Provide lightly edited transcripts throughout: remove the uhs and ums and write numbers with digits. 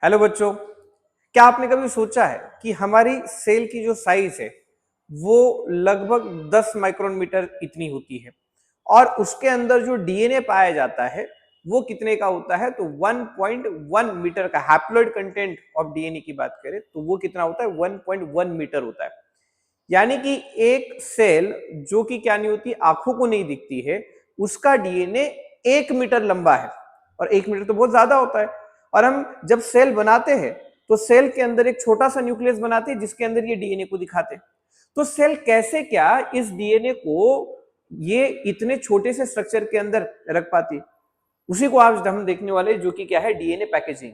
Hello बच्चों, क्या आपने कभी सोचा है कि हमारी सेल की जो साइज है वो लगभग 10 माइक्रोन मीटर इतनी होती है और उसके अंदर जो डीएनए पाया जाता है वो कितने का होता है? तो 1.1 मीटर का। हैप्लॉइड कंटेंट ऑफ डीएनए की बात करें तो वो कितना होता है? 1.1 मीटर होता है। यानी कि एक सेल जो कि क्या नहीं होती, आंखों को नहीं दिखती है, उसका डीएनए 1 मीटर लंबा है। और 1 मीटर तो बहुत ज्यादा होता है। और हम जब सेल बनाते हैं तो सेल के अंदर एक छोटा सा न्यूक्लियस बनाते हैं जिसके अंदर ये डीएनए को दिखाते हैं। तो सेल कैसे क्या इस डीएनए को ये इतने छोटे से स्ट्रक्चर के अंदर रख पाती है, उसी को आज हम देखने वाले, जो कि क्या है, डीएनए पैकेजिंग।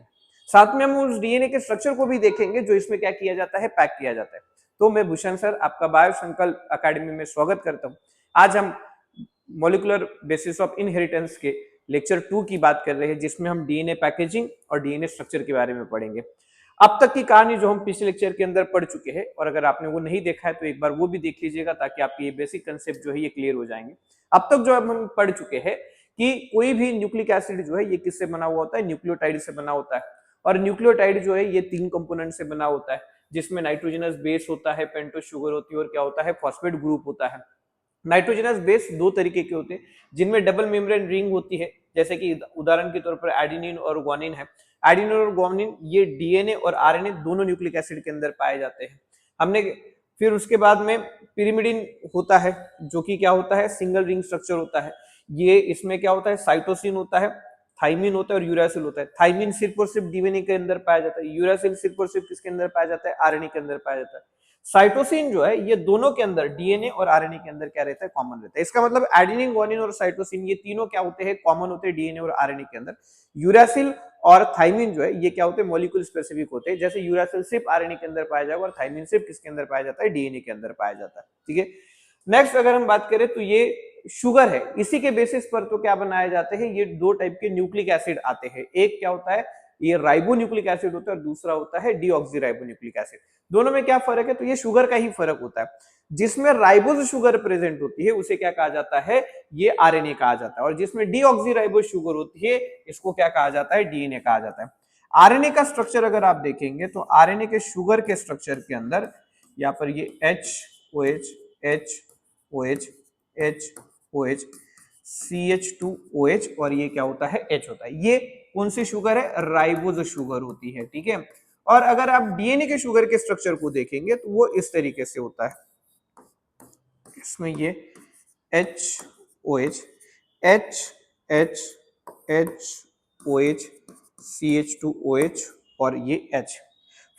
साथ में हम उस डीएनए के स्ट्रक्चर को भी देखेंगे जो इसमें क्या किया जाता है, पैक किया जाता है। तो मैं भूषण सर आपका बायो संकल्प अकेडमी में स्वागत करता हूं। आज हम मॉलिक्यूलर बेसिस ऑफ इनहेरिटेंस के लेक्चर 2 की बात कर रहे हैं, जिसमें हम डीएनए पैकेजिंग और डीएनए स्ट्रक्चर के बारे में पढ़ेंगे। अब तक की कहानी जो हम पिछले लेक्चर के अंदर पढ़ चुके हैं, और अगर आपने वो नहीं देखा है तो एक बार वो भी देख लीजिएगा ताकि आपके ये बेसिक कंसेप्ट जो है ये क्लियर हो जाएंगे। अब तक जो हम पढ़ चुके हैं कि कोई भी न्यूक्लिक एसिड जो है ये किससे बना हुआ होता है? न्यूक्लियोटाइड से बना होता है। और न्यूक्लियोटाइड जो है ये 3 कंपोनेंट से बना होता है, जिसमें नाइट्रोजनस बेस होता है, पेंटोस शुगर होती है और क्या होता है, फॉस्फेट ग्रुप होता है। नाइट्रोजनस बेस दो तरीके के होते हैं, जिनमें डबल मेम्ब्रेन रिंग होती है, जैसे कि उदाहरण के तौर पर एडेनिन और ग्वानिन है। एडेनिन और ग्वानिन ये डीएनए और आरएनए दोनों न्यूक्लिक एसिड के अंदर पाए जाते हैं। हमने फिर उसके बाद में पिरिमिडिन होता है, जो कि क्या होता है, सिंगल रिंग स्ट्रक्चर होता है। ये इसमें क्या होता है, साइटोसिन होता है, थाइमिन होता है और यूरासिल होता है। थाइमिन सिर्फ और सिर्फ डीएनए के अंदर पाया जाता है, यूरासिल सिर्फ और सिर्फ किसके अंदर पाया जाता है, आरएनए के अंदर पाया जाता है। साइटोसिन जो है ये दोनों के अंदर, डीएनए और आरएनए के अंदर क्या रहता है, कॉमन रहता है। इसका मतलब एडेनिन, ग्वानिन और साइटोसिन ये तीनों क्या होते हैं, कॉमन होते हैं डीएनए और आरएनए के अंदर। यूरासिल और थाइमिन जो है ये क्या होते हैं, मॉलिक्यूल स्पेसिफिक होते हैं। जैसे यूरासिल सिर्फ आरएनए के अंदर पाया जाएगा और थाइमिन सिर्फ किसके अंदर पाया जाता है, डीएनए के अंदर पाया जाता है। ठीक है। नेक्स्ट अगर हम बात करें तो ये शुगर है, इसी के बेसिस पर तो क्या बनाए जाते हैं, ये दो टाइप के न्यूक्लिक एसिड आते हैं। एक क्या होता है, ये राइबोन्यूक्लिक एसिड होता है और दूसरा होता है डीऑक्सीराइबोन्यूक्लिक एसिड। दोनों में क्या फर्क है, तो ये शुगर का ही फर्क होता है। जिसमें राइबोज शुगर प्रेजेंट होती है उसे क्या कहा जाता है, ये आरएनए कहा जाता है। और जिसमें डीऑक्सीराइबोज शुगर होती है इसको क्या कहा जाता है, डीएनए कहा जाता है। आरएनए का स्ट्रक्चर अगर आप देखेंगे तो आरएनए के शुगर के स्ट्रक्चर के अंदर यहाँ पर ये H O H, H O H, H O H, CH2OH और ये क्या होता है, H होता है। ये कौन सी शुगर है, राइबोज शुगर होती है। ठीक है। और अगर आप डीएनए के शुगर के स्ट्रक्चर को देखेंगे तो वो इस तरीके से होता है। इसमें ये HOH, H H H OH, CH2OH और ये H।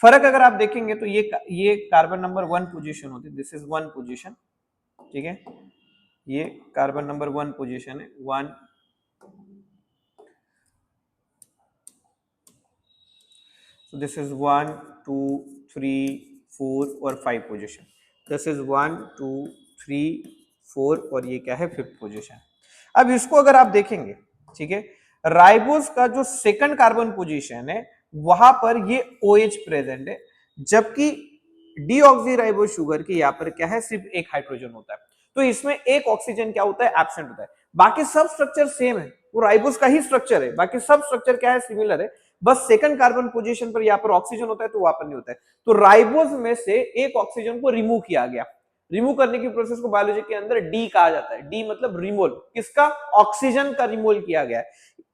फर्क अगर आप देखेंगे तो ये कार्बन नंबर 1 पोजीशन होती है, दिस इज 1 पोजीशन। ठीक है, ये कार्बन नंबर 1 पोजीशन है, 1। So this is 1, 2, 3, 4 और 5 पोजीशन। दिस इज 1, 2, 3, 4 और ये क्या है, 5th पोजीशन। अब इसको अगर आप देखेंगे, ठीक है, राइबोस का जो सेकंड कार्बन पोजीशन है वहां पर ये OH प्रेजेंट है, जबकि डीऑक्सीराइबोस शुगर के यहाँ पर क्या है, सिर्फ एक हाइड्रोजन होता है। तो इसमें एक ऑक्सीजन क्या होता है, एब्सेंट होता है। बाकी सब स्ट्रक्चर सेम है, वो राइबोस का ही स्ट्रक्चर है, बाकी सब स्ट्रक्चर क्या है, सिमिलर है। बस सेकंड कार्बन पोजीशन पर यहाँ पर ऑक्सीजन होता है तो वहां पर नहीं होता है। तो राइबोस में से एक ऑक्सीजन को रिमूव किया गया। रिमूव करने की प्रोसेस को बायोलॉजी के अंदर डी कहा जाता है। डी मतलब रिमोल, किसका, ऑक्सीजन का रिमूव किया गया है।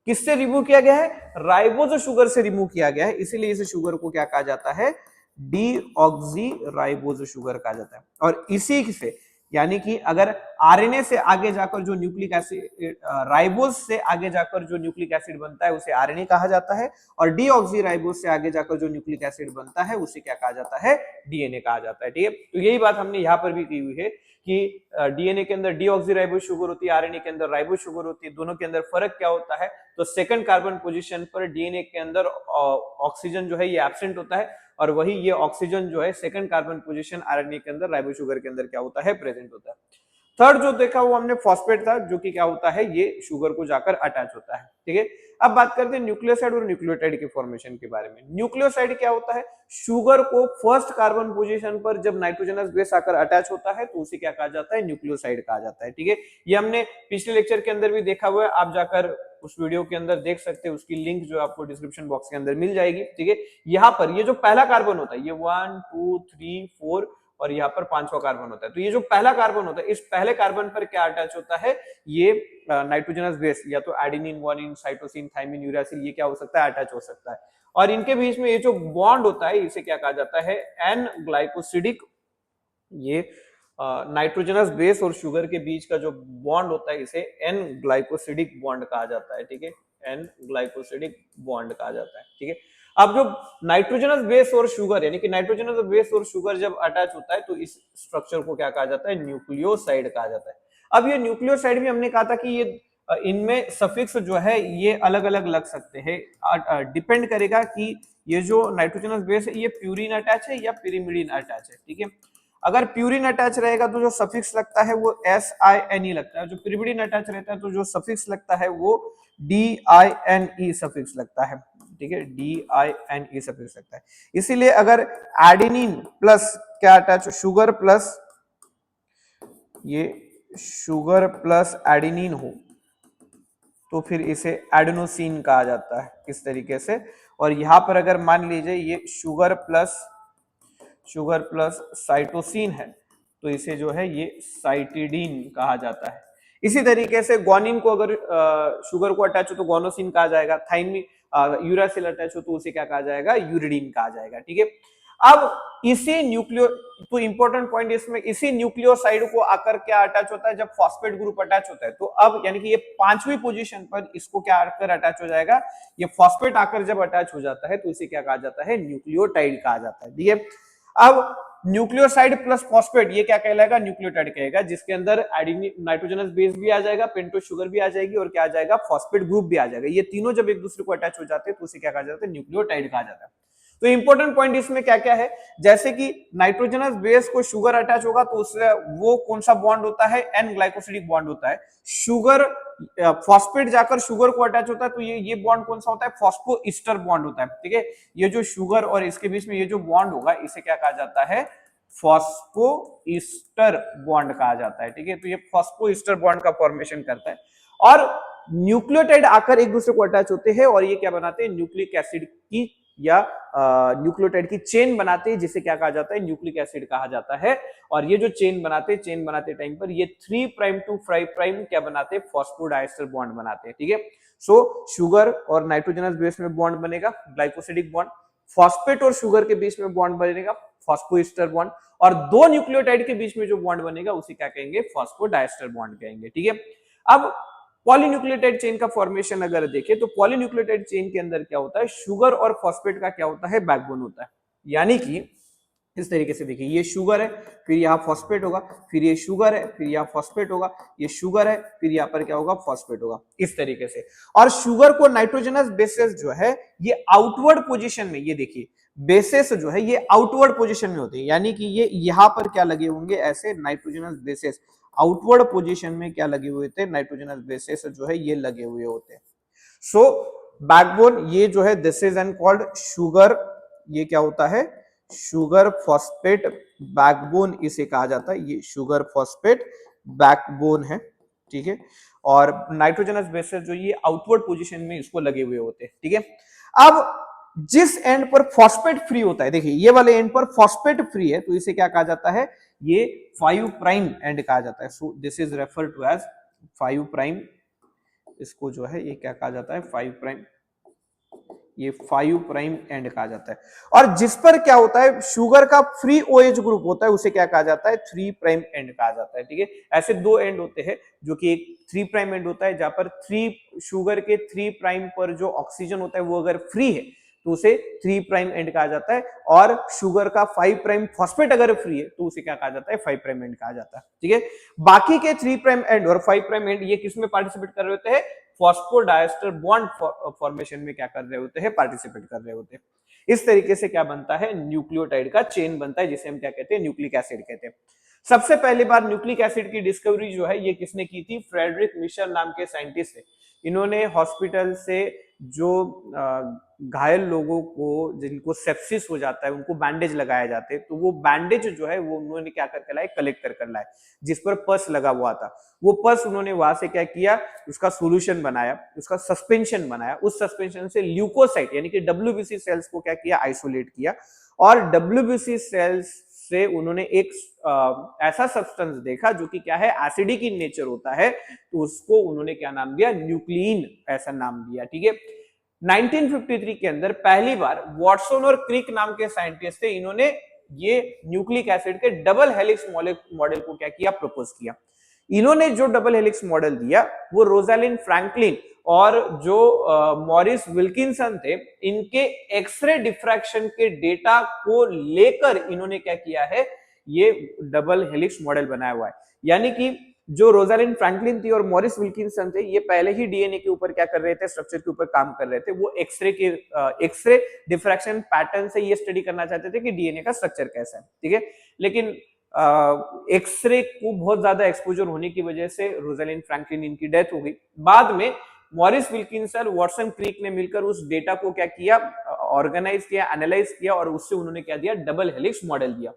किससे रिमूव किया गया है, राइबोज शुगर से रिमूव किया गया है, इसीलिए इस शुगर को क्या कहा जाता है, डीऑक्सीराइबोज शुगर कहा जाता है। और इसी से यानी कि अगर आरएनए से आगे जाकर जो न्यूक्लिक एसिड, राइबोज से आगे जाकर जो न्यूक्लिक एसिड बनता है उसे आरएनए कहा जाता है, और डीऑक्सीराइबोज से आगे जाकर जो न्यूक्लिक एसिड बनता है उसे क्या कहा जाता है, डीएनए कहा जाता है। ठीक है, तो यही बात हमने यहाँ पर भी की हुई है कि डीएनए के अंदर डीऑक्सीराइबोज शुगर होती है, आरएनए के अंदर राइबोज शुगर होती है। दोनों के अंदर फर्क क्या होता है, तो सेकंड कार्बन पोजीशन पर डीएनए के अंदर ऑक्सीजन जो है ये एब्सेंट होता है, और वही ये ऑक्सीजन जो है सेकंड कार्बन पोजीशन आरएनए के अंदर राइबोज शुगर के अंदर क्या होता है, प्रेजेंट होता है। थर्ड जो देखा वो हमने फॉस्फेट था, जो कि क्या होता है, ये शुगर को जाकर अटैच होता है। ठीक है, अब बात करते हैं न्यूक्लियोसाइड और न्यूक्लियोटाइड के फॉर्मेशन के बारे में। न्यूक्लियोसाइड क्या होता है, शुगर को फर्स्ट कार्बन पोजीशन पर जब नाइट्रोजनस बेस आकर अटैच होता है तो उसे क्या कहा जाता है, न्यूक्लियोसाइड कहा जाता है। ठीक है, ये हमने पिछले लेक्चर के अंदर भी देखा हुआ है, आप जाकर उस वीडियो के अंदर देख सकते हैं, उसकी लिंक जो आपको डिस्क्रिप्शन बॉक्स के अंदर मिल जाएगी। ठीक है, यहाँ पर ये जो पहला कार्बन होता है, ये 1 2 3 4 और यहाँ पर 5वां कार्बन होता है, तो ये जो पहला कार्बन होता है, इस पहले कार्बन पर क्या अटैच होता है, ये नाइट्रोजनस बेस, या तो adenine, guanine, cytosine, thymine, uracil, ये क्या हो सकता है, अटैच हो सकता है। और इनके बीच में ये जो बॉन्ड होता है, इसे क्या कहा जाता है, एन ग्लाइकोसिडिक। ये नाइट्रोजनस बेस और शुगर के बीच का जो बॉन्ड होता है, इसे एन ग्लाइकोसिडिक बॉन्ड कहा जाता है। ठीक है, एन ग्लाइकोसिडिक बॉन्ड कहा जाता है। ठीक है, अब जो नाइट्रोजनस बेस और शुगर, यानी कि नाइट्रोजनस बेस और शुगर जब अटैच होता है तो इस स्ट्रक्चर को क्या कहा जाता है, न्यूक्लियोसाइड कहा जाता है। अब ये न्यूक्लियोसाइड भी हमने कहा था कि ये इनमें सफिक्स जो है ये अलग अलग लग सकते हैं, डिपेंड करेगा कि ये जो नाइट्रोजनस बेस है ये प्यूरिन अटैच है या पिरिमिडिन अटैच है। ठीक है, अगर प्यूरिन अटैच रहेगा तो जो सफिक्स लगता है वो SINE लगता है, जो पिरिमिडिन अटैच रहता है तो जो सफिक्स लगता है वो DINE सफिक्स लगता है। ठीक है, DINE सफिक्स लगता है। इसीलिए अगर एडेनिन प्लस क्या अटैच, शुगर प्लस, ये शुगर प्लस एडेनिन हो तो फिर इसे एडेनोसिन कहा जाता है, इस तरीके से। और यहां पर अगर मान लीजिए ये शुगर प्लस साइटोसिन है तो इसे जो है ये साइटिडीन कहा जाता है। इसी तरीके से ग्वानिन को अगर शुगर को अटैच हो तो ग्वानोसिन कहा जाएगा, थाइमिन यूरासिल अटैच हो तो उसे क्या कहा जाएगा, यूरिडीन कहा जाएगा। ठीक है, अब इसी न्यूक्लियो, तो इंपॉर्टेंट पॉइंट इसमें, इसी न्यूक्लियोसाइड को आकर क्या अटैच होता है, जब फॉस्फेट ग्रुप अटैच होता है तो अब यानी कि ये 5वीं पोजीशन पर इसको क्या आकर अटैच हो जाएगा, ये फॉस्फेट आकर जब अटैच हो जाता है तो इसे क्या कहा जाता है, न्यूक्लियोटाइड कहा जाता है। ठीक है, अब न्यूक्लियोसाइड प्लस फॉस्फेट ये क्या कहलाएगा, न्यूक्लियोटाइड कहेगा, जिसके अंदर एडेनिन नाइट्रोजनस बेस भी आ जाएगा, पेंटोज शुगर भी आ जाएगी और क्या आ जाएगा, फॉस्फेट ग्रुप भी आ जाएगा। ये तीनों जब एक दूसरे को अटैच हो जाते हैं तो उसे क्या कहा जाता है, न्यूक्लियोटाइड कहा जाता है। तो इंपॉर्टेंट पॉइंट इसमें क्या क्या है, जैसे कि नाइट्रोजनस बेस को शुगर अटैच होगा तो उससे वो कौन सा बॉन्ड होता है, एन ग्लाइकोसिडिक बॉन्ड होता है। शुगर फॉस्फेट जाकर शुगर को अटैच होता है तो ये बॉन्ड कौन सा होता है, फॉस्फोइस्टर बॉन्ड होता है। ठीक है, ये जो शुगर और इसके बीच में ये जो बॉन्ड होगा इसे क्या कहा जाता है, फॉस्फोइस्टर बॉन्ड कहा जाता है। ठीक है, तो ये फॉस्फोइस्टर बॉन्ड का फॉर्मेशन करता है और न्यूक्लियोटाइड आकर एक दूसरे को अटैच होते हैं और ये क्या बनाते हैं, न्यूक्लिक एसिड की या न्यूक्लियोटाइड की चेन बनाते हैं, जिसे क्या कहा जाता है, न्यूक्लिक एसिड कहा जाता है। और ये जो चेन बनाते टाइम पर ये 3 प्राइम टू 5 प्राइम क्या बनाते हैं, फॉस्फोडाइस्टर बॉन्ड बनाते हैं। ठीक है, सो शुगर और नाइट्रोजनस बेस में बॉन्ड बनेगा, ग्लाइकोसिडिक बॉन्ड, फॉस्फेट और शुगर के बीच में बॉन्ड बनेगा, फॉस्फोइस्टर बॉन्ड, और दो न्यूक्लियोटाइड के बीच में जो बॉन्ड बनेगा उसे क्या कहेंगे, फॉस्फोडाइस्टर बॉन्ड कहेंगे। ठीक है, अब पॉलीन्यूक्लियोटाइड चेन का फॉर्मेशन अगर देखें तो पॉलीन्यूक्लियोटाइड चेन के अंदर क्या होता है, शुगर और फॉस्फेट का क्या होता है, बैकबोन होता है। यानी कि इस तरीके से देखिए, ये शुगर है, फिर यहाँ फॉस्फेट होगा, फिर ये शुगर है, फिर यहाँ फॉस्फेट होगा, ये शुगर है, फिर यहाँ पर क्या होगा, फॉस्फेट होगा, इस तरीके से। और शुगर को नाइट्रोजनस बेसेस जो है ये आउटवर्ड पोजीशन में, ये देखिए बेसेस जो है ये आउटवर्ड पोजीशन में होते हैं, यानी कि ये यहाँ पर क्या लगे होंगे, ऐसे नाइट्रोजनस बेसेस आउटवर्ड पोजीशन में क्या लगे हुए थे, नाइट्रोजनस बेसेस जो है ये लगे हुए होते हैं। सो बैकबोन ये जो है, this is and called sugar, ये क्या होता है, शुगर फॉस्फेट बैकबोन इसे कहा जाता है, ये शुगर फॉस्फेट बैकबोन है। ठीक है, और नाइट्रोजनस बेसेस जो ये आउटवर्ड पोजीशन में इसको लगे हुए होते हैं। ठीक है, अब जिस एंड पर फॉस्फेट फ्री होता है, देखिए ये वाले एंड पर फॉस्फेट फ्री है तो इसे क्या कहा जाता है, ये 5 प्राइम एंड कहा जाता है। So this is refer to as 5 prime, इसको जो है ये क्या कहा जाता है, 5 प्राइम, ये 5 प्राइम एंड कहा जाता है। और जिस पर क्या होता है, शुगर का फ्री OH ग्रुप होता है उसे क्या कहा जाता है, 3 प्राइम एंड कहा जाता है। ठीक है, ऐसे दो एंड होते हैं, जो कि एक 3 प्राइम एंड होता है जहां पर 3 शुगर के 3 प्राइम पर जो ऑक्सीजन होता है वो अगर फ्री है तो उसे 3 प्राइम एंड कहा जाता है, और शुगर का 5 प्राइम फॉस्फेट अगर फ्री है तो उसे क्या कहा जाता है, 5 प्राइम एंड कहा जाता है। ठीक है, बाकी के 3 प्राइम एंड और 5 प्राइम एंड ये किसमें पार्टिसिपेट कर रहे होते हैं, फॉस्फोडाइस्टर बॉन्ड फॉर्मेशन में क्या कर रहे होते हैं, पार्टिसिपेट कर रहे होते हैं। इस तरीके से क्या बनता है, न्यूक्लियोटाइड का चेन बनता है, जिसे हम क्या कहते हैं, न्यूक्लिक एसिड कहते हैं। सबसे पहली बार न्यूक्लिक एसिड की डिस्कवरी जो है ये किसने की थी? फ्रेडरिक मिशर नाम के साइंटिस्ट थे। इन्होंने हॉस्पिटल से जो घायल लोगों को जिनको सेप्सिस हो जाता है उनको बैंडेज लगाया जाते हैं, तो वो बैंडेज जो है वो उन्होंने क्या करके लाए? कलेक्ट कर लाए, जिस पर पस लगा हुआ था। वो पस उन्होंने वहां से क्या किया? उसका सोल्यूशन बनाया, उसका सस्पेंशन बनाया, उस सस्पेंशन से ल्यूकोसाइट यानी कि डब्ल्यूबीसी सेल्स को क्या किया? आइसोलेट किया, और डब्ल्यूबीसी सेल्स से उन्होंने एक ऐसा सब्सटेंस देखा जो कि क्या है? एसिडिक इन नेचर होता है, तो उसको उन्होंने क्या नाम दिया? न्यूक्लिन ऐसा नाम दिया। ठीक है, 1953 के अंदर पहली बार वॉटसन और क्रिक नाम के साइंटिस्ट थे, इन्होंने ये न्यूक्लिक एसिड के डबल हेलिक्स मॉडल को क्या किया? प्रपोज किया। इन्होंने जो डबल हेलिक्स मॉडल दिया वो रोजालिन फ्रैंकलिन और जो मॉरिस विल्किंसन थे, इनके एक्सरे डिफ्रैक्शन के डेटा को लेकर इन्होंने क्या किया है? ये डबल हेलिक्स मॉडल बनाया हुआ है। यानी कि जो रोजालिन फ्रैंकलिन थी और मॉरिस विल्किंसन थे, ये पहले ही डीएनए के ऊपर क्या कर रहे थे? स्ट्रक्चर के ऊपर काम कर रहे थे। वो एक्सरे डिफ्रैक्शन पैटर्न से ये स्टडी करना चाहते थे कि डीएनए का स्ट्रक्चर कैसा है। ठीक है, लेकिन एक्सरे को बहुत ज्यादा एक्सपोजर होने की वजह से रोजालिन फ्रैंकलिन इनकी डेथ हो गई। बाद में मॉरिस विल्किंसन, वॉटसन क्रिक ने मिलकर उस डेटा को क्या किया? ऑर्गेनाइज किया, एनालाइज किया, और उससे उन्होंने क्या दिया? डबल हेलिक्स मॉडल दिया।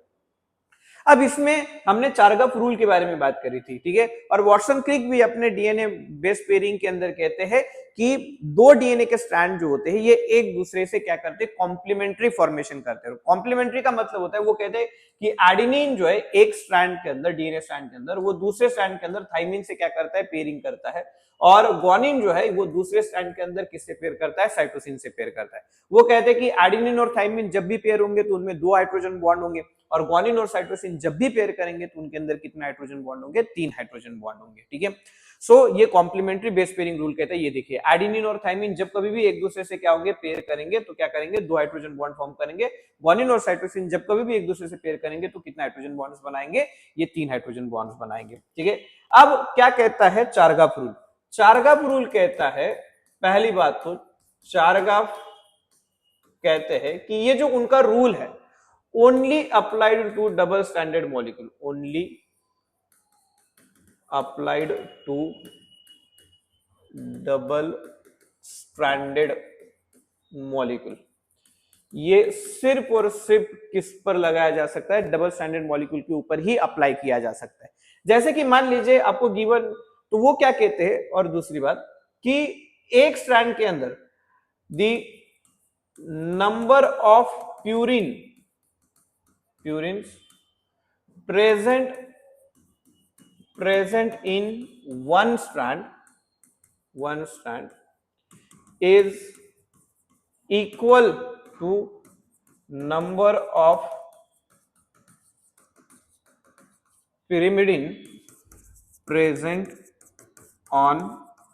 अब इसमें हमने चारगफ रूल के बारे में बात करी थी। ठीक है, और वॉटसन क्रिक भी अपने डीएनए बेस पेयरिंग के अंदर कहते हैं कि दो डीएनए के स्ट्रैंड जो होते हैं ये एक दूसरे से क्या करते हैं? कॉम्प्लीमेंट्री फॉर्मेशन करते हैं। कॉम्प्लीमेंट्री का मतलब होता है, वो कहते हैं कि एडेनिन जो है एक स्ट्रैंड के अंदर, डीएनए स्ट्रैंड के अंदर, वो दूसरे स्ट्रैंड के अंदर थाइमिन से क्या करता है? पेयरिंग करता है। और ग्वानिन जो है वो दूसरे स्ट्रैंड के अंदर किससे पेयर करता है? साइटोसिन से पेयर करता है। वो कहते हैं कि एडेनिन और थाइमिन जब भी पेयर होंगे तो उनमें 2 हाइड्रोजन बॉन्ड होंगे, और ग्वानिन और साइटोसिन जब भी पेयर करेंगे तो उनके अंदर कितने हाइड्रोजन बॉन्ड होंगे? 3 हाइड्रोजन बॉन्ड होंगे। ठीक है, सो ये कॉम्प्लीमेंट्री बेस पेयरिंग रूल कहता है। ये देखिए, एडेनिन और थाइमिन जब कभी भी एक दूसरे से क्या होंगे? पेयर करेंगे, तो क्या करेंगे? 2 हाइड्रोजन बॉन्ड फॉर्म करेंगे। ग्वानिन और साइटोसिन जब कभी भी एक दूसरे से पेयर करेंगे तो कितने हाइड्रोजन बॉन्ड्स बनाएंगे? ये 3 हाइड्रोजन बॉन्ड्स बनाएंगे। ठीक है, अब क्या कहता है चारगाफ रूल? चारगाफ रूल कहता है, पहली बात तो चारगाफ कहते हैं कि ये जो उनका रूल है, only applied to double stranded molecule, only applied to double stranded molecule। ये सिर्फ और सिर्फ किस पर लगाया जा सकता है? डबल स्ट्रैंडेड मॉलिक्यूल के ऊपर ही अप्लाई किया जा सकता है। जैसे कि मान लीजिए आपको गिवन, तो वो क्या कहते हैं? और दूसरी बात कि एक स्ट्रैंड के अंदर the number of purines present in one strand is equal to number of pyrimidine present on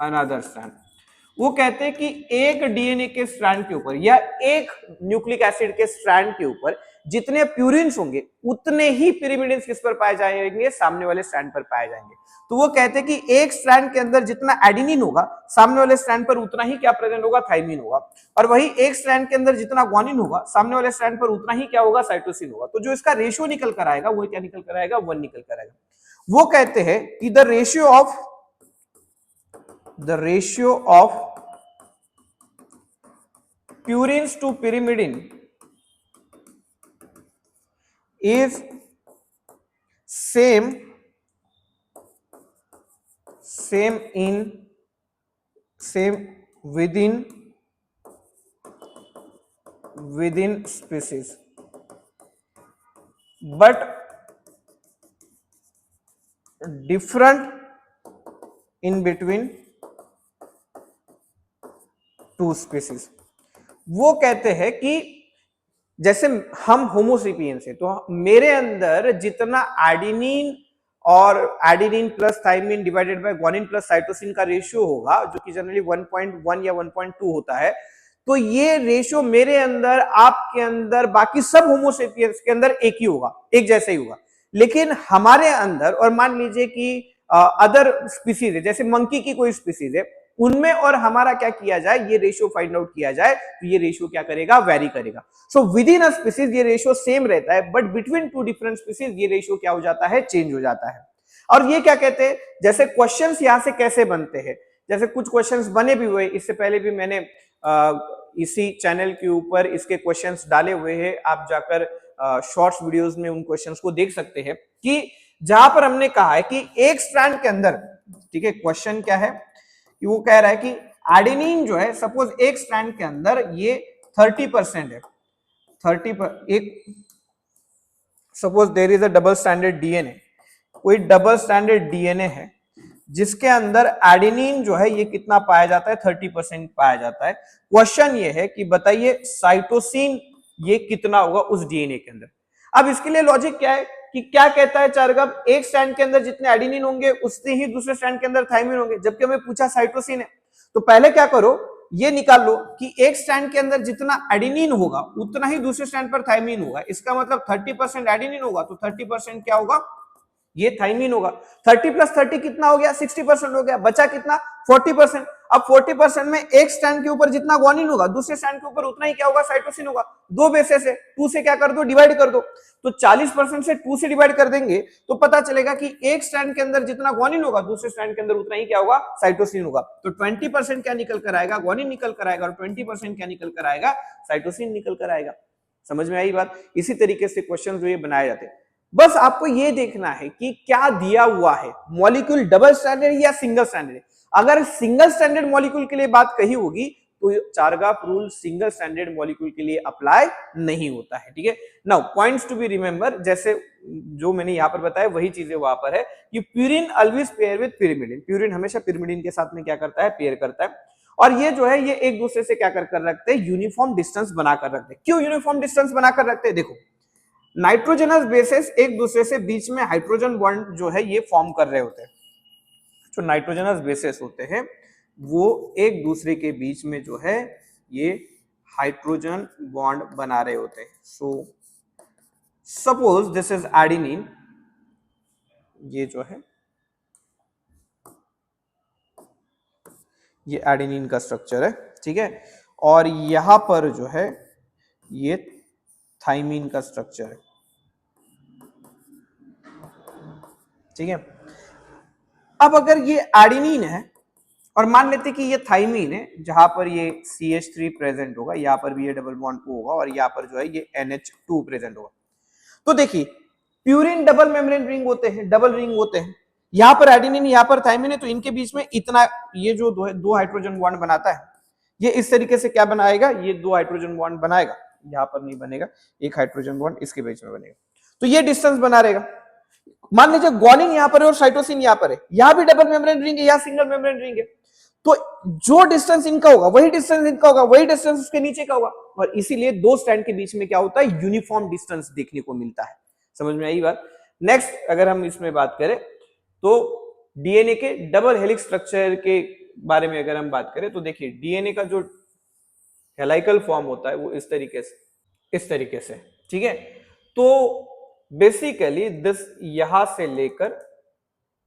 another strand। वो कहते हैं कि एक डीएनए के स्ट्रैंड के ऊपर या एक न्यूक्लिक एसिड के स्ट्रैंड के ऊपर जितने प्यूरिन्स होंगे उतने ही पिरिमिडिन्स किस पर पाए जाएंगे? सामने वाले स्ट्रैंड पर पाए जाएंगे। तो वो कहते हैं कि एक स्ट्रैंड के अंदर जितना एडेनिन होगा, सामने वाले स्ट्रैंड पर उतना ही क्या प्रेजेंट होगा? थाइमिन होगा। और वही एक स्ट्रैंड के अंदर जितना ग्वानिन होगा, सामने वाले स्ट्रैंड पर उतना ही क्या होगा? साइटोसिन होगा। तो जो इसका रेशियो निकल कर आएगा वो क्या निकल कर आएगा? 1 निकल कर आएगा। वो कहते हैं कि the ratio of purines to pyrimidine is same within species, but different in between two species। वो कहते हैं कि जैसे हम होमोसेपियंस है, तो मेरे अंदर जितना एडेनिन और adenine plus thymine divided by guanine plus cytosine का रेशियो होगा, जो कि जनरली 1.1 या 1.2 होता है, तो ये रेशियो मेरे अंदर, आपके अंदर, बाकी सब होमोसेपियंस के अंदर एक ही होगा, एक जैसा ही होगा। लेकिन हमारे अंदर, और मान लीजिए कि अदर स्पीसीज है, जैसे मंकी की कोई स्पीसीज है, उनमें और हमारा क्या किया जाए, ये रेशियो फाइंड आउट किया जाए, तो ये रेशियो क्या करेगा, वेरी करेगा। So with in a species ये रेशियो सेम रहता है, but between two different species ये रेशियो क्या हो जाता है, चेंज हो जाता है। और ये क्या कहते हैं, जैसे क्वेश्चंस यहां से कैसे बनते हैं, जैसे कुछ क्वेश्चंस बने भी हुए, इससे पहले भी मैंने इसी चैनल के ऊपर इसके क्वेश्चंस डाले हुए हैं, आप जाकर शॉर्ट्स वीडियोस में उन क्वेश्चंस को देख सकते हैं, कि जहां पर हमने कहा है कि एक स्ट्रैंड के अंदर, ठीक है, क्वेश्चन क्या है कि वो कह रहा है कि एडेनिन जो है, सपोज एक स्ट्रैंड के अंदर ये 30% है, 30 पर एक, suppose there is a double standard DNA, कोई डबल स्टैंडर्ड डीएनए है जिसके अंदर एडेनिन जो है ये कितना पाया जाता है, 30% पाया जाता है। क्वेश्चन ये है कि बताइए साइटोसिन ये कितना होगा उस डीएनए के अंदर। अब इसके लिए लॉजिक क्या है कि क्या कहता है चार्गब, एक स्ट्रैंड के अंदर जितने एडेनिन होंगे उतने ही दूसरे स्ट्रैंड के अंदर थाइमिन होंगे, जबकि हमें पूछा साइटोसिन है। तो पहले क्या करो, ये निकाल लो कि एक स्ट्रैंड के अंदर जितना एडेनिन होगा उतना ही दूसरे स्ट्रैंड पर थाइमिन होगा। इसका मतलब 30% एडेनिन होगा तो 30% क्या होगा, ये थाइमिन होगा। 30 प्लस 30 कितना हो गया, 60% हो गया, बचा कितना, 40%। अब 40% में एक स्ट्रैंड के ऊपर जितना ग्वानिन होगा दूसरे स्ट्रैंड के ऊपर उतना ही क्या होगा, साइटोसिन होगा। दो बेसिस है, 2 से क्या कर दो, डिवाइड कर दो। तो 40% से 2 से डिवाइड कर देंगे तो पता चलेगा कि एक स्ट्रैंड के अंदर जितना ग्वानिन होगा दूसरे स्ट्रैंड के अंदर उतना ही क्या होगा, साइटोसिन होगा। तो 20% क्या निकल कर आएगा, ग्वानिन निकल कर आएगा, और 20% क्या निकल कर आएगा, साइटोसिन निकल कर आएगा। समझ में आई बात। इसी तरीके से क्वेश्चन जो ये बनाए जाते हैं, बस आपको ये देखना है कि क्या दिया हुआ है, मॉलिक्यूल डबल स्टैंडर्ड या सिंगल स्टैंडर्ड। अगर सिंगल स्टैंडर्ड मॉलिक्यूल के लिए बात कही होगी तो Chargaff rule single standard molecule के लिए अप्लाई नहीं होता है, ठीक है। Now points to be remember, जैसे जो मैंने यहां पर बताया वही चीजें वहां पर है कि purine always pair with pyrimidine, purine हमेशा पिरिमिडिन के साथ में क्या करता है, पेयर करता है। और ये जो है ये एक दूसरे से क्या कर रखते हैं, यूनिफॉर्म डिस्टेंस बनाकर रखते हैं। क्यों यूनिफॉर्म डिस्टेंस बनाकर रखते हैं, देखो नाइट्रोजनस बेसेस एक दूसरे से बीच में हाइड्रोजन बॉन्ड जो है ये फॉर्म कर रहे होते हैं। जो नाइट्रोजनस बेसेस होते हैं वो एक दूसरे के बीच में जो है ये हाइड्रोजन बॉन्ड बना रहे होते हैं। So suppose this is adenine, ये जो है ये एडेनिन का स्ट्रक्चर है, ठीक है, और यहां पर जो है ये थाइमिन का स्ट्रक्चर है, ठीक है। अब अगर ये एडेनिन है और मान लेते कि ये थाइमिन है, जहां पर ये CH3 प्रेजेंट होगा, यहां पर भी ये डबल बॉन्ड O होगा और यहां पर जो है ये NH2 प्रेजेंट होगा। तो देखिए प्यूरिन डबल मेम्ब्रेन रिंग होते हैं, डबल रिंग होते हैं, यहां पर एडेनिन यहां पर थाइमिन है, तो इनके बीच में इतना ये जो दो हाइड्रोजन बॉन्ड बनाता है ये इस तरीके से क्या बनाएगा, ये दो हाइड्रोजन बॉन्ड बनाएगा, यहां पर नहीं बनेगा, एक हाइड्रोजन बॉन्ड इसके बीच में बनेगा, तो ये डिस्टेंस बना रहेगा। मान लीजिए ग्वानिन यहां पर है और साइटोसिन यहां पर है, यहां भी डबल मेम्ब्रेन रिंग है, यहां सिंगल मेम्ब्रेन रिंग है, तो जो डिस्टेंस इनका होगा वही डिस्टेंस इनका होगा, वही डिस्टेंस उसके नीचे का होगा, और इसीलिए दो स्ट्रैंड के बीच में क्या होता है, यूनिफॉर्म डिस्टेंस देखने को मिलता है। समझ में आई बात। नेक्स्ट अगर हम इसमें बात करें तो डीएनए के डबल हेलिक्स स्ट्रक्चर के बारे में अगर हम बात करें तो देखिए डीएनए का जो हेलाइकल फॉर्म होता है वो इस तरीके से, ठीक है। तो बेसिकली दिस यहां से लेकर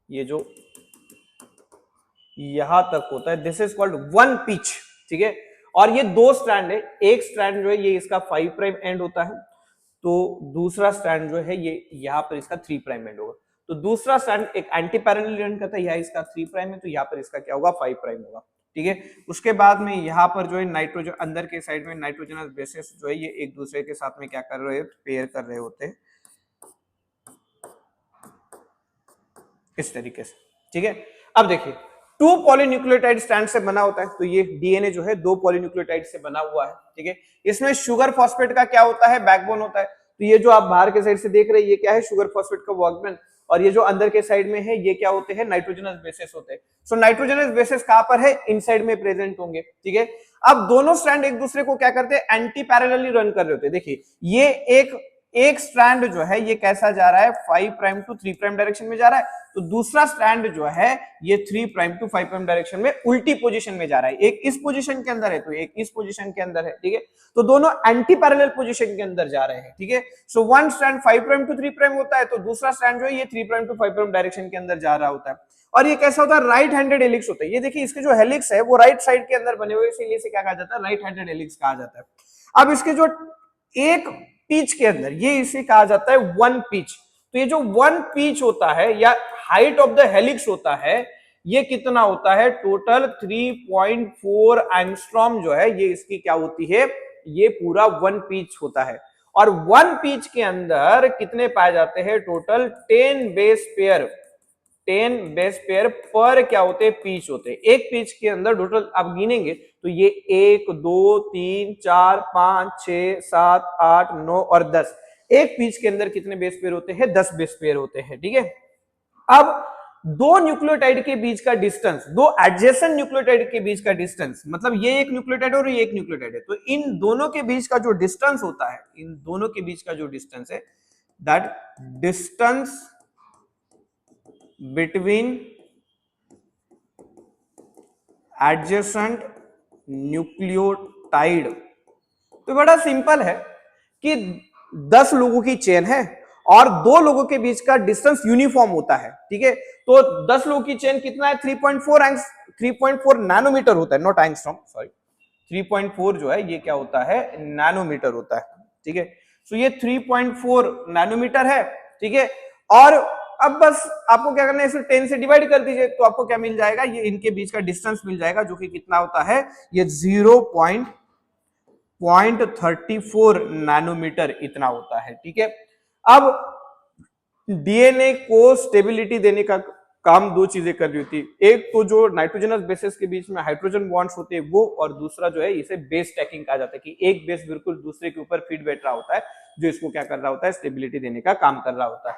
ये जो यहां तक होता है, this is called one pitch, ठीक है। और ये दो स्ट्रैंड है, एक स्ट्रैंड जो है ये इसका 5 प्राइम एंड होता है, तो दूसरा स्ट्रैंड जो है ये यहां पर इसका 3 प्राइम एंड होगा। तो दूसरा स्ट्रैंड एक एंटी पैरेलल रन करता है, यहां इसका 3 प्राइम है, तो यहां पर इसका क्या होगा, 5 प्राइम होगा, ठीक है। उसके बाद में यहां पर जो है नाइट्रोजन अंदर के साइड में नाइट्रोजनस बेसेस जो है ये एक दूसरे के साथ में क्या कर रहे हैं, पेयर कर रहे होते हैं इस तरीके से, ठीक है। अब देखिए 2 पॉलीन्यूक्लियोटाइड स्ट्रैंड से बना होता है, तो ये डीएनए जो है 2 पॉलीन्यूक्लियोटाइड से बना हुआ है, ठीक है। इसमें शुगर फॉस्फेट का क्या होता है, बैकबोन होता है। तो ये जो आप बाहर के साइड से देख रहे हैं ये क्या है, शुगर फॉस्फेट का बैकबोन, और ये जो अंदर के साइड में है ये क्या होते हैं, नाइट्रोजनस बेसेस होते हैं। सो नाइट्रोजनस बेसेस कहां पर है, इनसाइड में प्रेजेंट होंगे, ठीक है। अब दोनों स्ट्रैंड एक दूसरे को क्या करते हैं, एंटी पैरेलली रन कर रहे होते हैं। देखिए ये एक स्ट्रैंड जो है ये कैसा जा रहा है 5 प्राइम टू 3 प्राइम डायरेक्शन में जा रहा है, तो दूसरा स्ट्रैंड जो है ये 3 प्राइम टू 5 प्राइम डायरेक्शन में उल्टी पोजीशन में जा रहा है। एक इस पोजीशन के अंदर है तो एक इस पोजीशन के अंदर है, ठीक है, तो दोनों एंटी पैरेलल पोजीशन के अंदर जा रहे हैं, ठीक है। So one strand 5 prime to 3 prime होता है, तो दूसरा स्ट्रैंड जो है ये 3 प्राइम टू 5 प्राइम डायरेक्शन के अंदर जा रहा होता है। और ये कैसा होता है, राइट हैंडेड हेलिक्स होता है। ये देखिए इसके जो हेलिक्स है वो राइट साइड के अंदर बने हुए, इसीलिए इसे क्या कहा जाता है, राइट हैंडेड हेलिक्स कहा जाता है। अब इसके जो एक पिच के अंदर, ये इसे कहा जाता है वन पिच। तो ये जो वन पिच होता है या हाइट ऑफ द हेलिक्स होता है, ये कितना होता है, टोटल 3.4 एंगस्ट्रॉम जो है ये इसकी क्या होती है, ये पूरा वन पिच होता है। और वन पिच के अंदर कितने पाए जाते हैं, total 10 base pair, 10 base pair पर क्या होते हैं, पिच होते हैं। एक पिच के अंदर टोटल आप गिनेंगे तो ये 1 2 3 4 5 6 7 8 9 और 10, एक पिच के अंदर कितने बेस पेयर होते हैं, 10 बेस पेयर होते हैं, ठीक है। अब दो न्यूक्लियोटाइड के बीच का डिस्टेंस, दो एडजेसेंट न्यूक्लियोटाइड के बीच का डिस्टेंस, मतलब ये एक न्यूक्लियोटाइड और ये एक न्यूक्लियोटाइड है, तो इन दोनों के बीच का जो डिस्टेंस होता है, इन दोनों के बीच का जो डिस्टेंस है, that distance between adjacent nucleotide, तो बड़ा सिंपल है कि 10 लोगों की चेन है और दो लोगों के बीच का डिस्टेंस यूनिफॉर्म होता है, ठीक है। तो 10 लोगों की चेन कितना है, 3.4 नैनोमीटर होता है, नॉट एंगस्ट्रॉम, सॉरी, 3.4 जो है ये क्या होता है, नैनोमीटर होता है, ठीक है। सो ये 3.4 नैनोमीटर है, ठीक है। और अब बस आपको क्या करना है, इसे 10 से डिवाइड कर दीजिए तो आपको क्या मिल जाएगा, ये इनके बीच का डिस्टेंस मिल जाएगा, जो कि कितना होता है, ये 0.34 नैनोमीटर इतना होता है, ठीक है। अब डीएनए को स्टेबिलिटी देने का काम दो चीजें कर रही होती है, एक तो जो नाइट्रोजनस बेसेस के बीच में हाइड्रोजन बॉन्ड्स होते हैं वो, और दूसरा जो है इसे बेस स्टैकिंग कहा जाता है, कि एक बेस बिल्कुल दूसरे के ऊपर फिट बैठ रहा होता है, जो इसको क्या कर रहा होता है, स्टेबिलिटी देने का काम कर रहा होता है,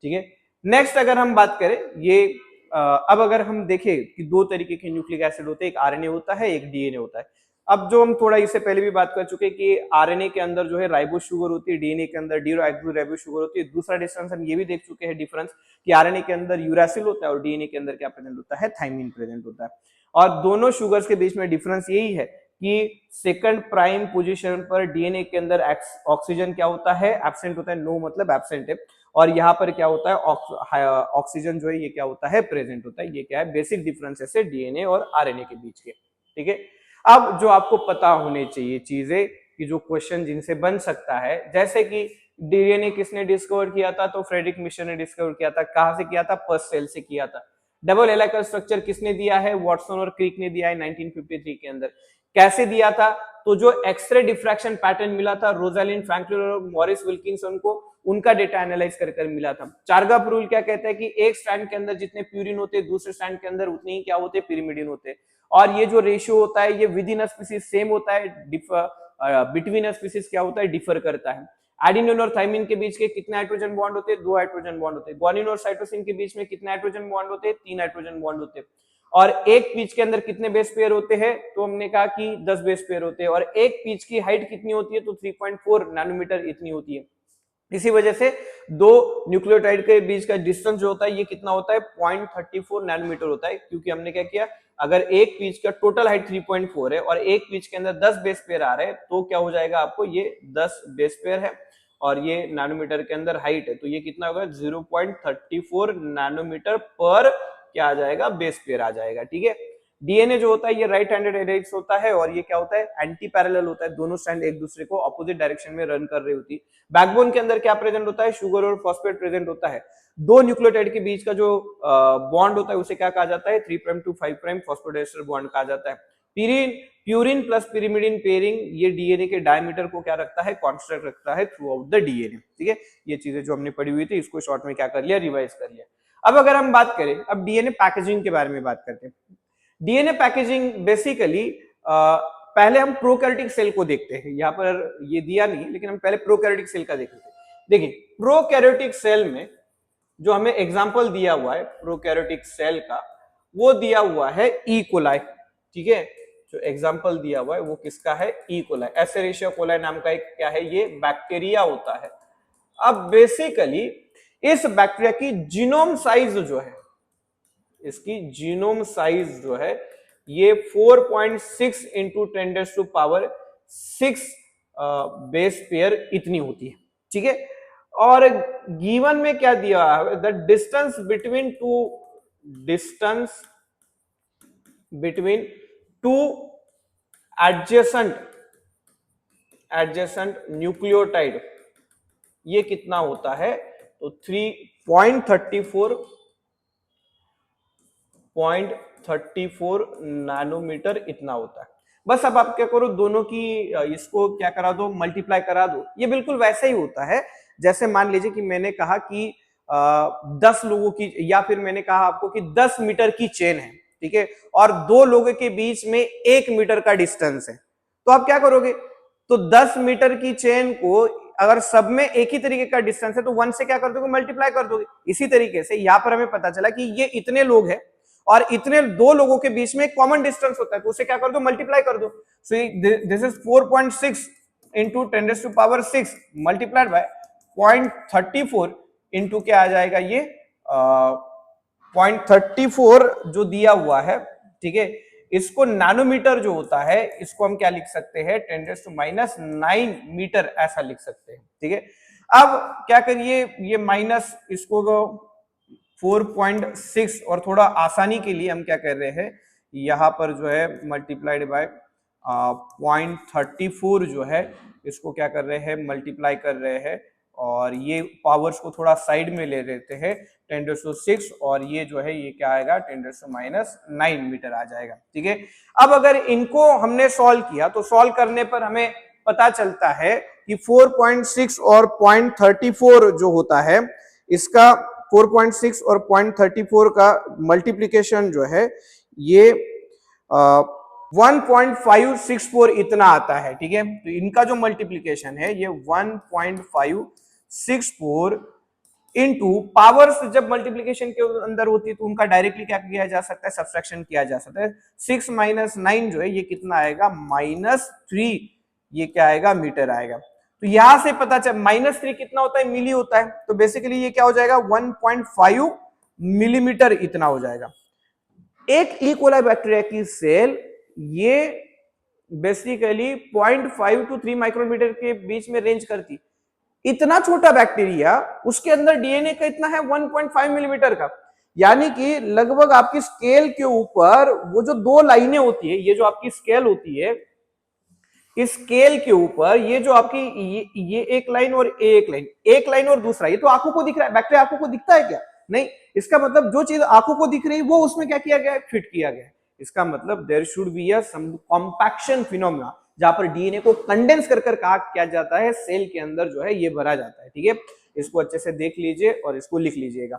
ठीक है। नेक्स्ट अगर हम बात करें, ये अब अगर हम देखें कि दो तरीके के न्यूक्लिक एसिड होते हैं, एक आरएनए होता है, एक डीएनए होता है। अब जो हम थोड़ा इससे पहले भी बात कर चुके हैं कि आरएनए के अंदर जो है राइबोस शुगर होती है, डीएनए के अंदर डीऑक्सीराइबोस शुगर होती है। दूसरा डिफरेंस हम ये भी देख चुके हैं, डिफरेंस कि आरएनए के अंदर यूरासिल होता है और डीएनए के अंदर क्या प्रेजेंट होता है, थाइमिन प्रेजेंट होता है। और दोनों शुगर्स के बीच में डिफरेंस यही है कि सेकंड प्राइम पोजीशन पर डीएनए के अंदर ऑक्सीजन क्या होता है, एब्सेंट होता है, नो मतलब एब्सेंट है, और यहाँ पर क्या होता है, ऑक्सीजन जो है ये क्या होता है, प्रेजेंट होता है। ये क्या है, बेसिक डिफरेंसेस है डीएनए और आरएनए के बीच के, ठीक है। अब जो आपको पता होने चाहिए चीजें कि जो क्वेश्चन जिनसे बन सकता है, जैसे कि डीएनए किसने डिस्कवर किया था, तो फ्रेडरिक मिशर ने डिस्कवर किया था। कहां से किया था, पर्सेल से किया था। डबल हेलिकल स्ट्रक्चर किसने दिया है, वाटसन और क्रिक ने दिया है 1953 के अंदर। कैसे दिया था, तो जो एक्सरे डिफ्रैक्शन पैटर्न मिला था रोजालिंड फ्रैंकलिन और मॉरिस विल्किंसन को, उनका डेटा एनालाइज कर मिला था। चार्गाफ रूल क्या कहता है कि एक स्ट्रैंड के अंदर जितने प्यूरिन होते हैं, दूसरे स्ट्रैंड के अंदर उतने ही क्या होते हैं, पिरिमिडिन होते हैं। और ये जो रेशियो होता है ये with in a species same होता है, बिटवीन अ स्पीसीज क्या होता है, डिफर करता है। एडेनिन और थाइमिन के बीच के कितने हाइड्रोजन बॉन्ड होते हैं, 2 हाइड्रोजन बॉन्ड होते हैं। ग्वानिन और साइटोसिन के बीच में कितने हाइड्रोजन बॉन्ड होते हैं, 3 हाइड्रोजन बॉन्ड होते हैं। और एक पीच के अंदर कितने बेस पेयर होते हैं, तो हमने कहा कि 10 बेस पेयर होते हैं। और एक पीच की हाइट कितनी होती है, तो 3.4 नैनोमीटर इतनी होती है। इसी वजह से दो न्यूक्लियोटाइड के बीच का डिस्टेंस जो होता है ये कितना होता है, 0.34 नैनोमीटर होता है, क्योंकि हमने क्या किया, अगर एक पीच का टोटल हाइट 3.4 है और एक पीच के अंदर 10 बेस पेयर आ रहे हैं, तो क्या हो जाएगा आपको, ये 10 बेस पेयर है और ये नैनोमीटर के अंदर हाइट है, तो ये कितना होगा, 0.34 नैनोमीटर पर क्या आ जाएगा, बेस पेयर आ जाएगा, ठीक है। डीएनए जो होता है ये राइट हैंडेड हेलिक्स होता है और ये क्या होता है, एंटी पैरेलल होता है, दोनों स्ट्रैंड एक दूसरे को ऑपोजिट डायरेक्शन में रन कर रही होती है। बैकबोन के अंदर क्या प्रेजेंट होता है, शुगर और फॉस्फेट प्रेजेंट होता है। दो न्यूक्लियोटाइड के बीच का जो बॉन्ड होता है उसे क्या कहा जाता है, 3 prime to 5 prime phosphodiester bond कहा जाता है। प्यूरिन प्लस पिरिमिडिन पेयरिंग ये डीएनए के डायमीटर को क्या रखता है, कांस्टेंट रखता है थ्रू आउट द डीएनए, ठीक है। ये चीजें जो हमने पढ़ी हुई थी इसको शॉर्ट में क्या कर लिया, रिवाइज कर लिया। अब अगर हम बात करें, अब डीएनए पैकेजिंग के बारे में बात करते हैं। डीएनए पैकेजिंग बेसिकली पहले हम प्रोकैरियोटिक सेल को देखते हैं, यहाँ पर ये दिया नहीं लेकिन हम पहले प्रोकैरियोटिक सेल का देखते हैं। देखिए प्रोकैरियोटिक सेल में जो हमें एग्जांपल दिया हुआ है प्रोकैरियोटिक सेल का, वो दिया हुआ है ई कोलाई, ठीक है। जो एग्जांपल दिया हुआ है वो किसका है, ई कोलाई। एसेरिशिया कोलाई नाम का एक क्या है, ये बैक्टीरिया होता है, अब बेसिकली इस बैक्टीरिया की जीनोम साइज जो है, इसकी जीनोम साइज जो है ये 4.6 इंटू 10⁻⁶ बेस पेयर इतनी होती है, ठीक है। और गिवन में क्या दिया है, the distance between two adjacent nucleotide ये कितना होता है, तो 3.34 नैनोमीटर इतना होता है। बस अब आप क्या करो, दोनों की इसको क्या करा दो, मल्टीप्लाई करा दो। ये बिल्कुल वैसा ही होता है जैसे मान लीजिए कि मैंने कहा कि 10 लोगों की, या फिर मैंने कहा आपको कि 10 मीटर की चेन है, ठीक है, और 2 लोगों के बीच में 1 मीटर का डिस्टेंस है, तो आप क्या करोगे, तो 10 मीटर की चेन को अगर सब में एक ही तरीके का डिस्टेंस है तो 1 से क्या कर दोगे, मल्टीप्लाई कर दोगे। इसी तरीके से यहां पर हमें पता चला कि ये इतने लोग हैं और इतने 2 लोगों के बीच में कॉमन डिस्टेंस होता है, तो उसे क्या कर दो, मल्टीप्लाई कर दो। सो this is 4.6 into 10⁻⁶ multiplied by 0.34 into क्या आ जाएगा, ये 0.34 जो दिया हुआ है, ठीक है। इसको नैनोमीटर जो होता है इसको हम क्या लिख सकते हैं, 10⁻⁹ मीटर ऐसा लिख सकते हैं, ठीक है। अब क्या करिए, ये माइनस इसको 4.6 और थोड़ा आसानी के लिए हम क्या कर रहे हैं, यहां पर जो है मल्टीप्लाइड बाय 0.34 जो है इसको क्या कर रहे हैं, मल्टीप्लाई कर रहे हैं, और ये पावर्स को थोड़ा साइड में ले लेते हैं, 10⁶, और ये जो है ये क्या आएगा, 10⁻⁹ मीटर आ जाएगा, ठीक है। अब अगर इनको हमने सॉल्व किया तो सॉल्व करने पर हमें पता चलता है कि 4.6 और 0.34 जो होता है, इसका 4.6 और 0.34 का मल्टीप्लीकेशन जो है ये 1.564 इतना आता है, ठीक है। तो इनका जो मल्टीप्लीकेशन है ये 1.564 इंटू पावर्स, जब मल्टीप्लीकेशन के अंदर होती है तो उनका डायरेक्टली क्या किया जा सकता है, सब्सट्रैक्शन किया जा सकता है। 6 - 9 जो है ये कितना आएगा, -3, ये क्या आएगा, मीटर आएगा। तो यहां से पता चल -3 कितना होता है, मिली होता है, तो बेसिकली ये क्या हो जाएगा, 1.5 मिलीमीटर इतना हो जाएगा। एक इकोलाई बैक्टीरिया की सेल ये बेसिकली 0.5 to 3 माइक्रोमीटर के बीच में रेंज करती। इतना छोटा बैक्टीरिया, उसके अंदर डीएनए का इतना है 1.5 मिलीमीटर का, यानी कि लगभग आपकी स्केल के ऊपर वो जो 2 लाइनें होती है, ये जो आपकी स्केल होती है, इस स्केल के ऊपर ये जो आपकी ये एक लाइन और एक लाइन और दूसरा, ये तो आंखों को दिख रहा है, बैक्टीरिया आंखों को दिखता है क्या, नहीं। इसका मतलब जो चीज आंखों को दिख रही है वो उसमें क्या किया गया है, फिट किया गया है। इसका मतलब there should be a some compaction phenomena, जहां पर डीएनए को कंडेंस कर कहा क्या जाता है, सेल के अंदर जो है ये भरा जाता है, ठीक है। इसको अच्छे से देख लीजिए और इसको लिख लीजिएगा।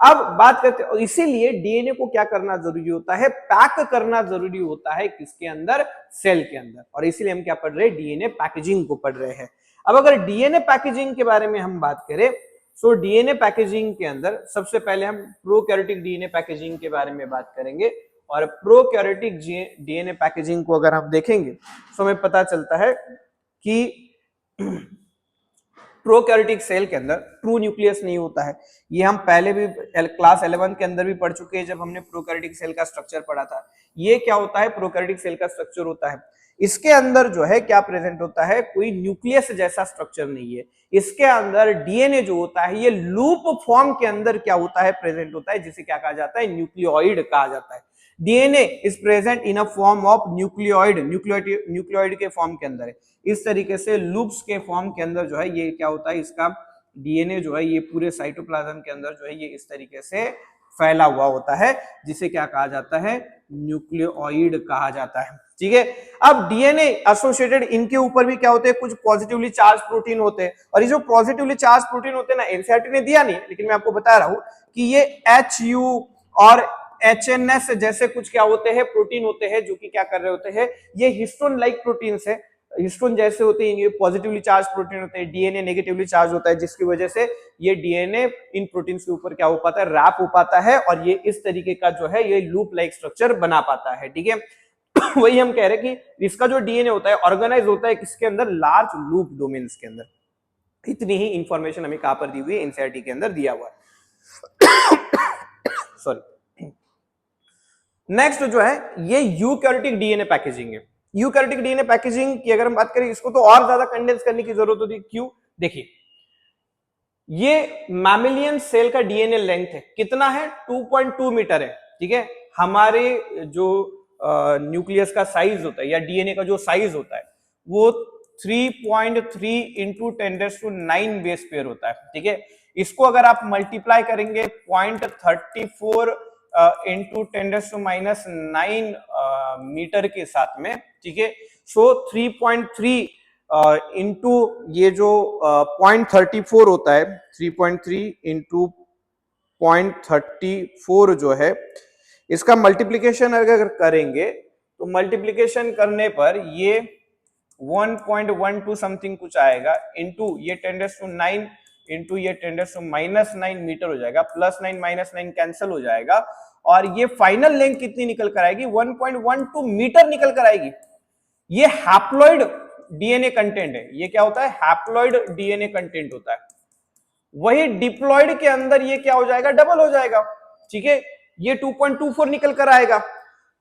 अब बात करते हैं, इसीलिए डीएनए को क्या करना जरूरी होता है, पैक करना जरूरी होता है, किसके अंदर, सेल के अंदर, और इसीलिए हम क्या पढ़ रहे हैं, डीएनए पैकेजिंग को पढ़ रहे हैं। अब अगर डीएनए पैकेजिंग के बारे में हम बात करें, सो डीएनए पैकेजिंग के अंदर सबसे पहले हम प्रोकैरियोटिक डीएनए पैकेजिंग के बारे में बात करेंगे। और प्रोकैरियोटिक डीएनए पैकेजिंग को अगर हम देखेंगे तो हमें पता चलता है कि प्रोकैरियोटिक सेल के अंदर ट्रू न्यूक्लियस नहीं होता है। ये हम पहले भी क्लास 11 के अंदर भी पढ़ चुके हैं, जब हमने प्रोकैरियोटिक सेल का स्ट्रक्चर पढ़ा था। ये क्या होता है, प्रोकैरियोटिक सेल का स्ट्रक्चर होता है, इसके अंदर जो है क्या प्रेजेंट होता है, कोई न्यूक्लियस जैसा स्ट्रक्चर नहीं है। इसके अंदर डीएनए जो होता है ये लूप फॉर्म के अंदर क्या होता है, प्रेजेंट होता है, जिसे क्या कहा जाता है, न्यूक्लियोइड कहा जाता है। DNA is present in a form of nucleoid के फॉर्म के अंदर है। इस तरीके से लूप्स के फॉर्म के अंदर जो है ये क्या होता है, इसका डीएनए जो है ये पूरे साइटोप्लाज्म के अंदर जो है ये इस तरीके से फैला हुआ होता है, जिसे क्या कहा जाता है, न्यूक्लियोइड कहा जाता है, ठीक है। अब डीएनए एसोसिएटेड, इनके ऊपर भी क्या होते हैं, कुछ पॉजिटिवली चार्ज प्रोटीन होते हैं, और ये जो पॉजिटिवली चार्ज प्रोटीन होते हैं ना, एनसीईआरटी ने दिया नहीं, लेकिन मैं आपको बता रहा हूं कि ये HU और HNS जैसे कुछ क्या होते हैं, प्रोटीन होते हैं, जो कि क्या कर रहे होते हैं, ये हिस्टोन लाइक प्रोटीन्स है, हिस्टोन जैसे होते हैं, ये पॉजिटिवली चार्ज प्रोटीन होते हैं, डीएनए नेगेटिवली चार्ज होता है, जिसकी वजह से ये डीएनए इन प्रोटीन्स के ऊपर क्या हो पाता है, रैप हो पाता है, और ये इस तरीके का जो है ये लूप लाइक स्ट्रक्चर बना पाता है, ठीक है। वही हम कह रहे हैं कि इसका जो डीएनए होता है ऑर्गेनाइज होता है किसके अंदर, लार्ज लूप डोमेन्स के अंदर। इतनी ही इंफॉर्मेशन हमें कहां पर दी हुई है, एनसीईआरटी के अंदर दिया हुआ है। सॉरी। नेक्स्ट जो है ये यूकैरियोटिक डीएनए पैकेजिंग है। यूकैरियोटिक डीएनए पैकेजिंग की अगर हम बात करें, इसको तो और ज्यादा कंडेंस करने की जरूरत होती है। क्यों? देखिए, ये मैमिलियन सेल का डीएनए लेंथ है, कितना है? 2.2 मीटर है। ठीक है, हमारे जो न्यूक्लियस का साइज होता है या डीएनए का जो साइज होता है वो 3.3 इंटू 10⁹ बेस पेयर होता है। ठीक है, इसको अगर आप मल्टीप्लाई करेंगे 0.34 इंटू 10⁻⁹ मीटर के साथ में, ठीक है, सो 3.3 इंटू ये जो 0.34 होता है, 3.3 इंटू 0.34 जो है, इसका मल्टीप्लीकेशन अगर करेंगे तो मल्टीप्लीकेशन करने पर ये 1.12 समथिंग कुछ आएगा, इंटू ये 10⁹ इंटू ये 10⁻⁹ मीटर हो जाएगा, +9 -9 कैंसिल हो जाएगा, और ये फाइनल लेंथ कितनी निकल कर आएगी? 1.12 मीटर निकल कर आएगी। ये हैप्लॉइड डीएनए कंटेंट है। ये क्या होता है? हैप्लॉइड डीएनए कंटेंट होता है। वही डिप्लॉइड के अंदर ये क्या हो जाएगा? डबल हो जाएगा। ठीक है, ये 2.24 निकल कर आएगा।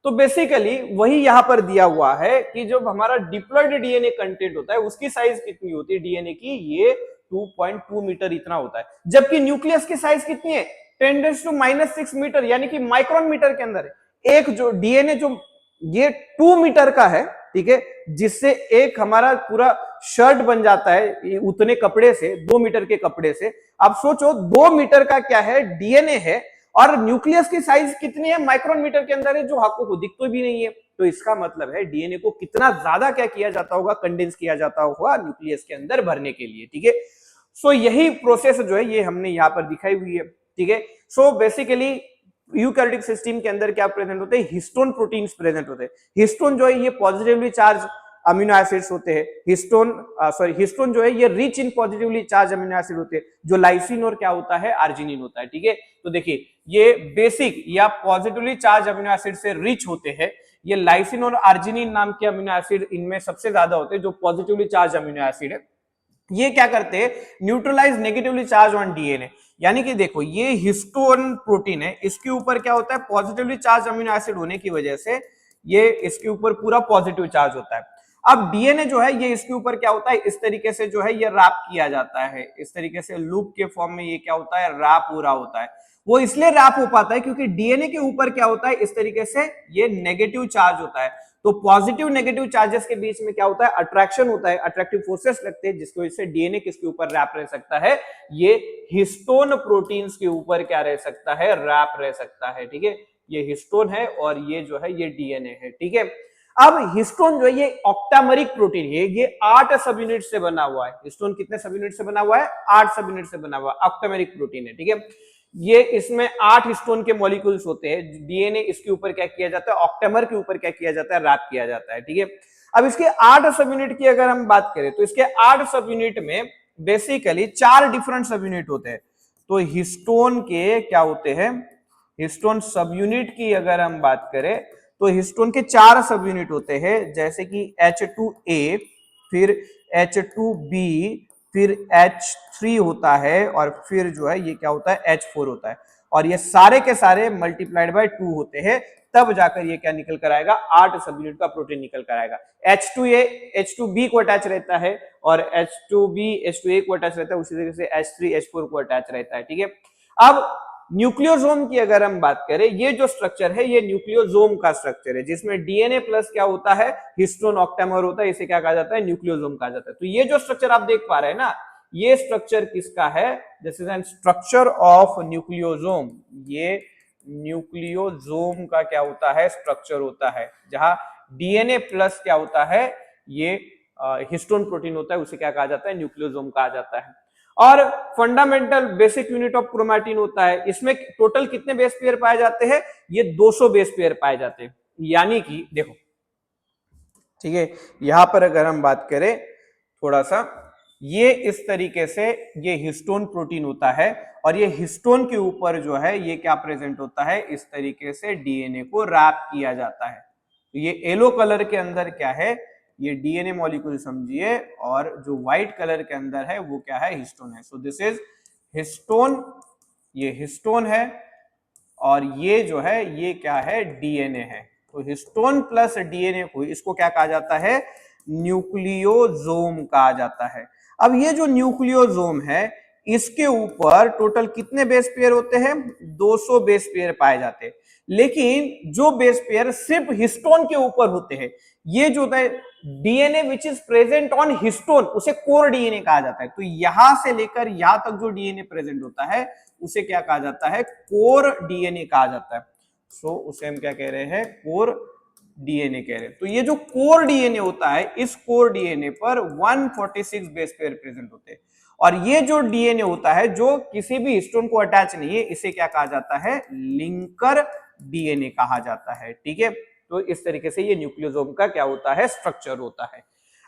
तो बेसिकली वही यहां पर दिया हुआ है कि जब हमारा डिप्लॉइड डीएनए कंटेंट होता है उसकी साइज कितनी होती है डीएनए की? ये 2.2 मीटर इतना होता है। जबकि न्यूक्लियस की साइज कितनी है? 10⁻⁻6 मीटर, यानी कि माइक्रोन मीटर के अंदर है। एक जो डीएनए जो ये 2 मीटर का है, ठीक है, जिससे एक हमारा पूरा शर्ट बन जाता है उतने कपड़े से, 2 मीटर के कपड़े से। आप सोचो 2 मीटर का क्या है? डीएनए है, और न्यूक्लियस की साइज कितनी है? माइक्रोन मीटर के अंदर है, जो आपको को दिखतो भी नहीं है। तो इसका मतलब है डीएनए को कितना ज्यादा क्या किया जाता होगा? कंडेंस किया जाता होगा न्यूक्लियस के अंदर भरने के लिए। ठीक है, सो यही प्रोसेस जो है ये हमने यहां पर दिखाई हुई है। ठीक है, सो बेसिकली यूकैरियोटिक सिस्टम के अंदर क्या प्रेजेंट होते हैं? हिस्टोन प्रोटीन्स प्रेजेंट होते हैं। हिस्टोन जो है ये पॉजिटिवली चार्ज अमीनो एसिड्स होते हैं। हिस्टोन जो है ये rich in positively charge amino acid होते हैं, जो लाइसिन और क्या होता है? आर्जिनिन होता है। ठीक है, तो देखिए ये बेसिक या पॉजिटिवली चार्ज अमीनो एसिड से रिच होते हैं। ये लाइसिन और आर्जिनिन नाम के अमीनो एसिड इनमें सबसे ज्यादा होते हैं, जो पॉजिटिवली चार्ज अमीनो एसिड है। ये क्या करते हैं? Neutralize negatively charge on DNA. यानी कि देखो ये हिस्टोन प्रोटीन है, इसके ऊपर क्या होता है? पॉजिटिवली चार्ज अमीनो एसिड होने की वजह से ये इसके ऊपर पूरा पॉजिटिव चार्ज होता है। अब डीएनए जो है ये इसके ऊपर क्या होता है? इस तरीके से जो है ये रैप किया जाता है, इस तरीके से लूप के फॉर्म में ये क्या होता है? रैप हो रहा होता है। वो इसलिए रैप हो पाता है क्योंकि डीएनए के ऊपर क्या होता है? इस तरीके से ये नेगेटिव चार्ज होता है। तो पॉजिटिव नेगेटिव चार्जेस के बीच में क्या होता है? अट्रैक्शन होता है, अट्रैक्टिव फोर्सेस लगते हैं, जिसकी वजह से डीएनए किसके ऊपर रैप रह सकता है? ये हिस्टोन प्रोटीन्स के ऊपर क्या रह सकता है? रैप रह सकता है। ठीक है, ये हिस्टोन है और ये जो है ये डीएनए है। ठीक है, अब हिस्टोन जो है ये ऑक्टामेरिक प्रोटीन है, ये 8 सब यूनिट से बना हुआ है। हिस्टोन कितने सब यूनिट से बना हुआ है? 8 सब यूनिट से बना हुआ है, ऑक्टामेरिक प्रोटीन है। ठीक है, ये इसमें 8 हिस्टोन के मॉलिक्यूल्स होते हैं। डीएनए इसके ऊपर क्या किया जाता है? ऑक्टेमर के ऊपर क्या किया जाता है? रैप किया जाता है। ठीक है, अब इसके 8 सब यूनिट की अगर हम बात करें तो इसके 8 सब यूनिट में बेसिकली 4 डिफरेंट सब यूनिट होते हैं। तो हिस्टोन के क्या होते हैं? हिस्टोन सब यूनिट की अगर हम बात करें तो हिस्टोन के 4 सब यूनिट होते हैं, जैसे कि H2A, फिर H2B, फिर H3 होता है, और फिर जो है ये क्या होता है? H4 होता है। और ये सारे के सारे मल्टीप्लाइड बाय 2 होते हैं, तब जाकर ये क्या निकल कर आएगा? 8 सब यूनिट का प्रोटीन निकल कर आएगा। H2A H2B को अटैच रहता है, और H2B H2A को अटैच रहता है, उसी तरीके से H3 H4 को अटैच रहता है। ठीक है, अब न्यूक्लियोसोम की अगर हम बात करें, ये जो स्ट्रक्चर है ये न्यूक्लियोसोम का स्ट्रक्चर है, जिसमें डीएनए प्लस क्या होता है? हिस्टोन ऑक्टेमर होता है। इसे क्या कहा जाता है? न्यूक्लियोसोम कहा जाता है। तो ये जो स्ट्रक्चर आप देख पा रहे हैं ना, ये स्ट्रक्चर किसका है? This is an structure of nucleosome. ये न्यूक्लियोसोम का क्या होता है? स्ट्रक्चर होता है, जहां डीएनए प्लस क्या होता है? ये हिस्टोन प्रोटीन होता है, उसे क्या कहा जाता है? न्यूक्लियोसोम कहा जाता है। और fundamental basic unit of chromatin होता है। इसमें टोटल कितने बेस पेयर पाए जाते हैं? ये 200 बेस पेयर पाए जाते हैं। यानी कि देखो, ठीक है, यहां पर अगर हम बात करें थोड़ा सा, ये इस तरीके से ये हिस्टोन प्रोटीन होता है, और ये हिस्टोन के ऊपर जो है ये क्या प्रेजेंट होता है? इस तरीके से डीएनए को रैप किया जाता है। तो ये येलो कलर के अंदर क्या है? ये डीएनए मॉलिक्यूल समझिए, और जो व्हाइट कलर के अंदर है वो क्या है, हिस्टोन है। सो दिस इज हिस्टोन, ये हिस्टोन है, और ये जो है ये क्या है, डीएनए है। तो हिस्टोन प्लस डीएनए को, इसको क्या कहा जाता है, न्यूक्लियोसोम कहा जाता है। अब ये जो न्यूक्लियोसोम है, इसके ऊपर टोटल कितने बेस पेयर होते हैं, 200 बेस पेयर पाए जाते हैं। लेकिन जो बेस पेयर सिर्फ हिस्टोन के ऊपर होते हैं, ये जो होता है DNA which is present on histone, उसे कोर डीएनए कहा जाता है। तो यहां से लेकर यहां तक जो डीएनए प्रेजेंट होता है उसे क्या कहा जाता है, कोर डीएनए कहा जाता है। सो उसे हम क्या कह रहे हैं, कोर डीएनए कह रहे हैं। तो ये जो कोर डीएनए होता है, इस कोर डीएनए पर 146 बेस पेयर प्रेजेंट होते हैं। और ये जो डीएनए होता है जो किसी भी हिस्टोन को अटैच नहीं है, इसे क्या कहा जाता है, लिंकर डीएनए कहा जाता है। ठीक है, तो इस तरीके से ये न्यूक्लियोसोम का क्या होता है, स्ट्रक्चर होता है।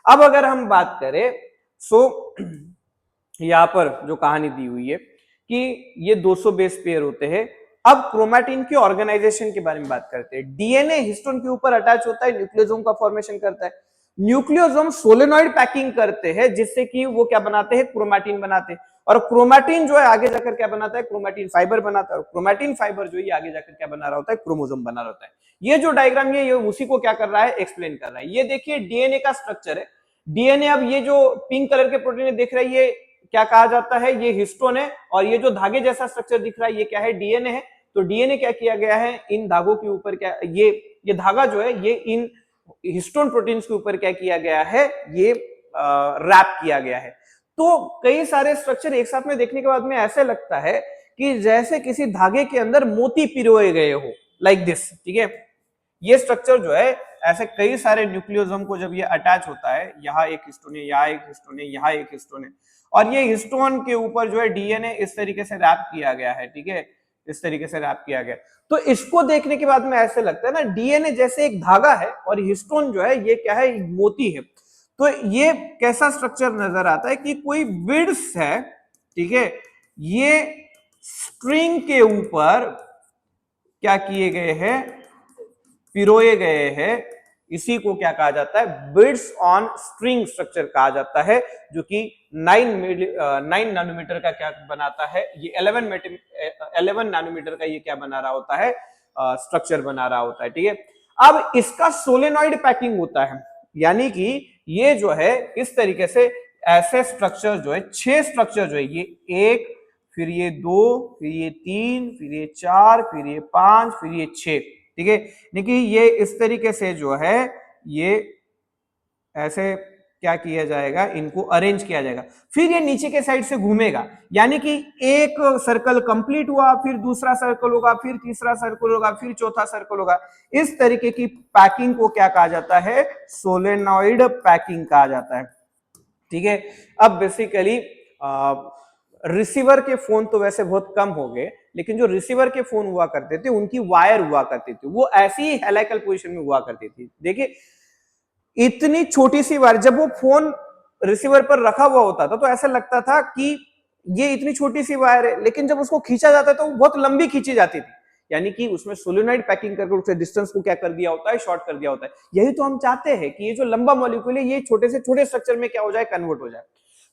अब अगर हम बात करें, सो यहां पर जो कहानी दी हुई है कि ये 200 बेस पेयर होते हैं। अब क्रोमैटिन की ऑर्गेनाइजेशन के बारे में बात करते हैं। डीएनए हिस्टोन के ऊपर अटैच होता है, न्यूक्लियोसोम का फॉर्मेशन करता है। न्यूक्लियोसोम सोलेनॉइड पैकिंग करते हैं, जिससे कि वो क्या बनाते हैं, क्रोमैटिन बनाते हैं। और क्रोमैटिन जो है आगे जाकर क्या बनाता है, क्रोमैटिन फाइबर बनाता है। और क्रोमैटिन फाइबर जो है आगे जाकर क्या बना रहा होता है, क्रोमोसोम बना रहा होता है। ये जो डायग्राम है ये उसी को क्या कर रहा है, एक्सप्लेन कर रहा है। ये देखिए डीएनए का स्ट्रक्चर है। डीएनए, अब ये जो पिंक कलर के प्रोटीन देख रहे हैं, ये क्या कहा जाता है, ये हिस्टोन है। और ये जो धागे जैसा स्ट्रक्चर दिख रहा है, ये क्या है, डीएनए है। तो डीएनए क्या किया गया है, इन धागों के ऊपर क्या, ये धागा जो है ये इन हिस्टोन प्रोटीन्स के ऊपर क्या किया गया है, ये रैप किया गया है। तो कई सारे स्ट्रक्चर एक साथ में देखने के बाद में ऐसे लगता है कि जैसे किसी धागे के अंदर मोती पिरोए गए हो, लाइक दिस। ठीक है, ये स्ट्रक्चर जो है ऐसे कई सारे न्यूक्लियोसोम को जब ये अटैच होता है, यहाँ एक हिस्टोन है, यहाँ एक हिस्टोन है, यहाँ एक हिस्टोन है, और ये हिस्टोन के ऊपर जो है डीएनए इस तरीके से रैप किया गया है। ठीक है, इस तरीके से रैप किया गया। तो इसको देखने के बाद में ऐसे लगता है ना, डीएनए जैसे एक धागा है और हिस्टोन जो है ये क्या है, मोती है। तो ये कैसा स्ट्रक्चर नजर आता है कि कोई विड्स है। ठीक है, ये स्ट्रिंग के ऊपर क्या किए गए हैं, पिरोए गए हैं। इसी को क्या कहा जाता है, बिड्स ऑन स्ट्रिंग स्ट्रक्चर कहा जाता है, जो कि 9 नैनोमीटर का क्या बनाता है, ये 11 नैनोमीटर का ये क्या बना रहा होता है, स्ट्रक्चर बना रहा होता है। ठीक है, अब इसका सोलेनॉइड पैकिंग होता है, यानी कि ये जो है इस तरीके से ऐसे स्ट्रक्चर जो है, 6 स्ट्रक्चर जो है, ये 1, फिर ये 2, फिर ये 3, फिर ये 4, फिर ये 5, फिर ये 6। ठीक है, देखिए ये इस तरीके से जो है ये ऐसे क्या किया जाएगा, इनको अरेंज किया जाएगा। फिर ये नीचे के साइड से घूमेगा, यानी कि एक सर्कल कंप्लीट हुआ, फिर दूसरा सर्कल होगा, फिर तीसरा सर्कल होगा, फिर चौथा सर्कल होगा। इस तरीके की पैकिंग को क्या कहा जाता है, सोलेनॉइड पैकिंग कहा जाता है। ठीक है, अब बेसिकली रिसीवर के फोन तो वैसे बहुत कम हो गए, लेकिन जो रिसीवर के फोन हुआ करते थे उनकी वायर हुआ करती थी, वो ऐसी ही हेलाइकल पोजीशन में हुआ करती थी। देखिए इतनी छोटी सी वायर, जब वो फोन रिसीवर पर रखा हुआ होता था तो ऐसा लगता था कि ये इतनी छोटी सी वायर है, लेकिन जब उसको खींचा जाता तो वो बहुत लंबी खींची जाती थी, यानी कि उसमें सोलेनॉइड पैकिंग करके उसके डिस्टेंस को क्या कर दिया होता है, शॉर्ट कर दिया होता है। यही तो हम चाहते हैं कि ये जो लंबा मॉलिक्यूल है ये छोटे से छोटे स्ट्रक्चर में क्या हो जाए, कन्वर्ट हो जाए।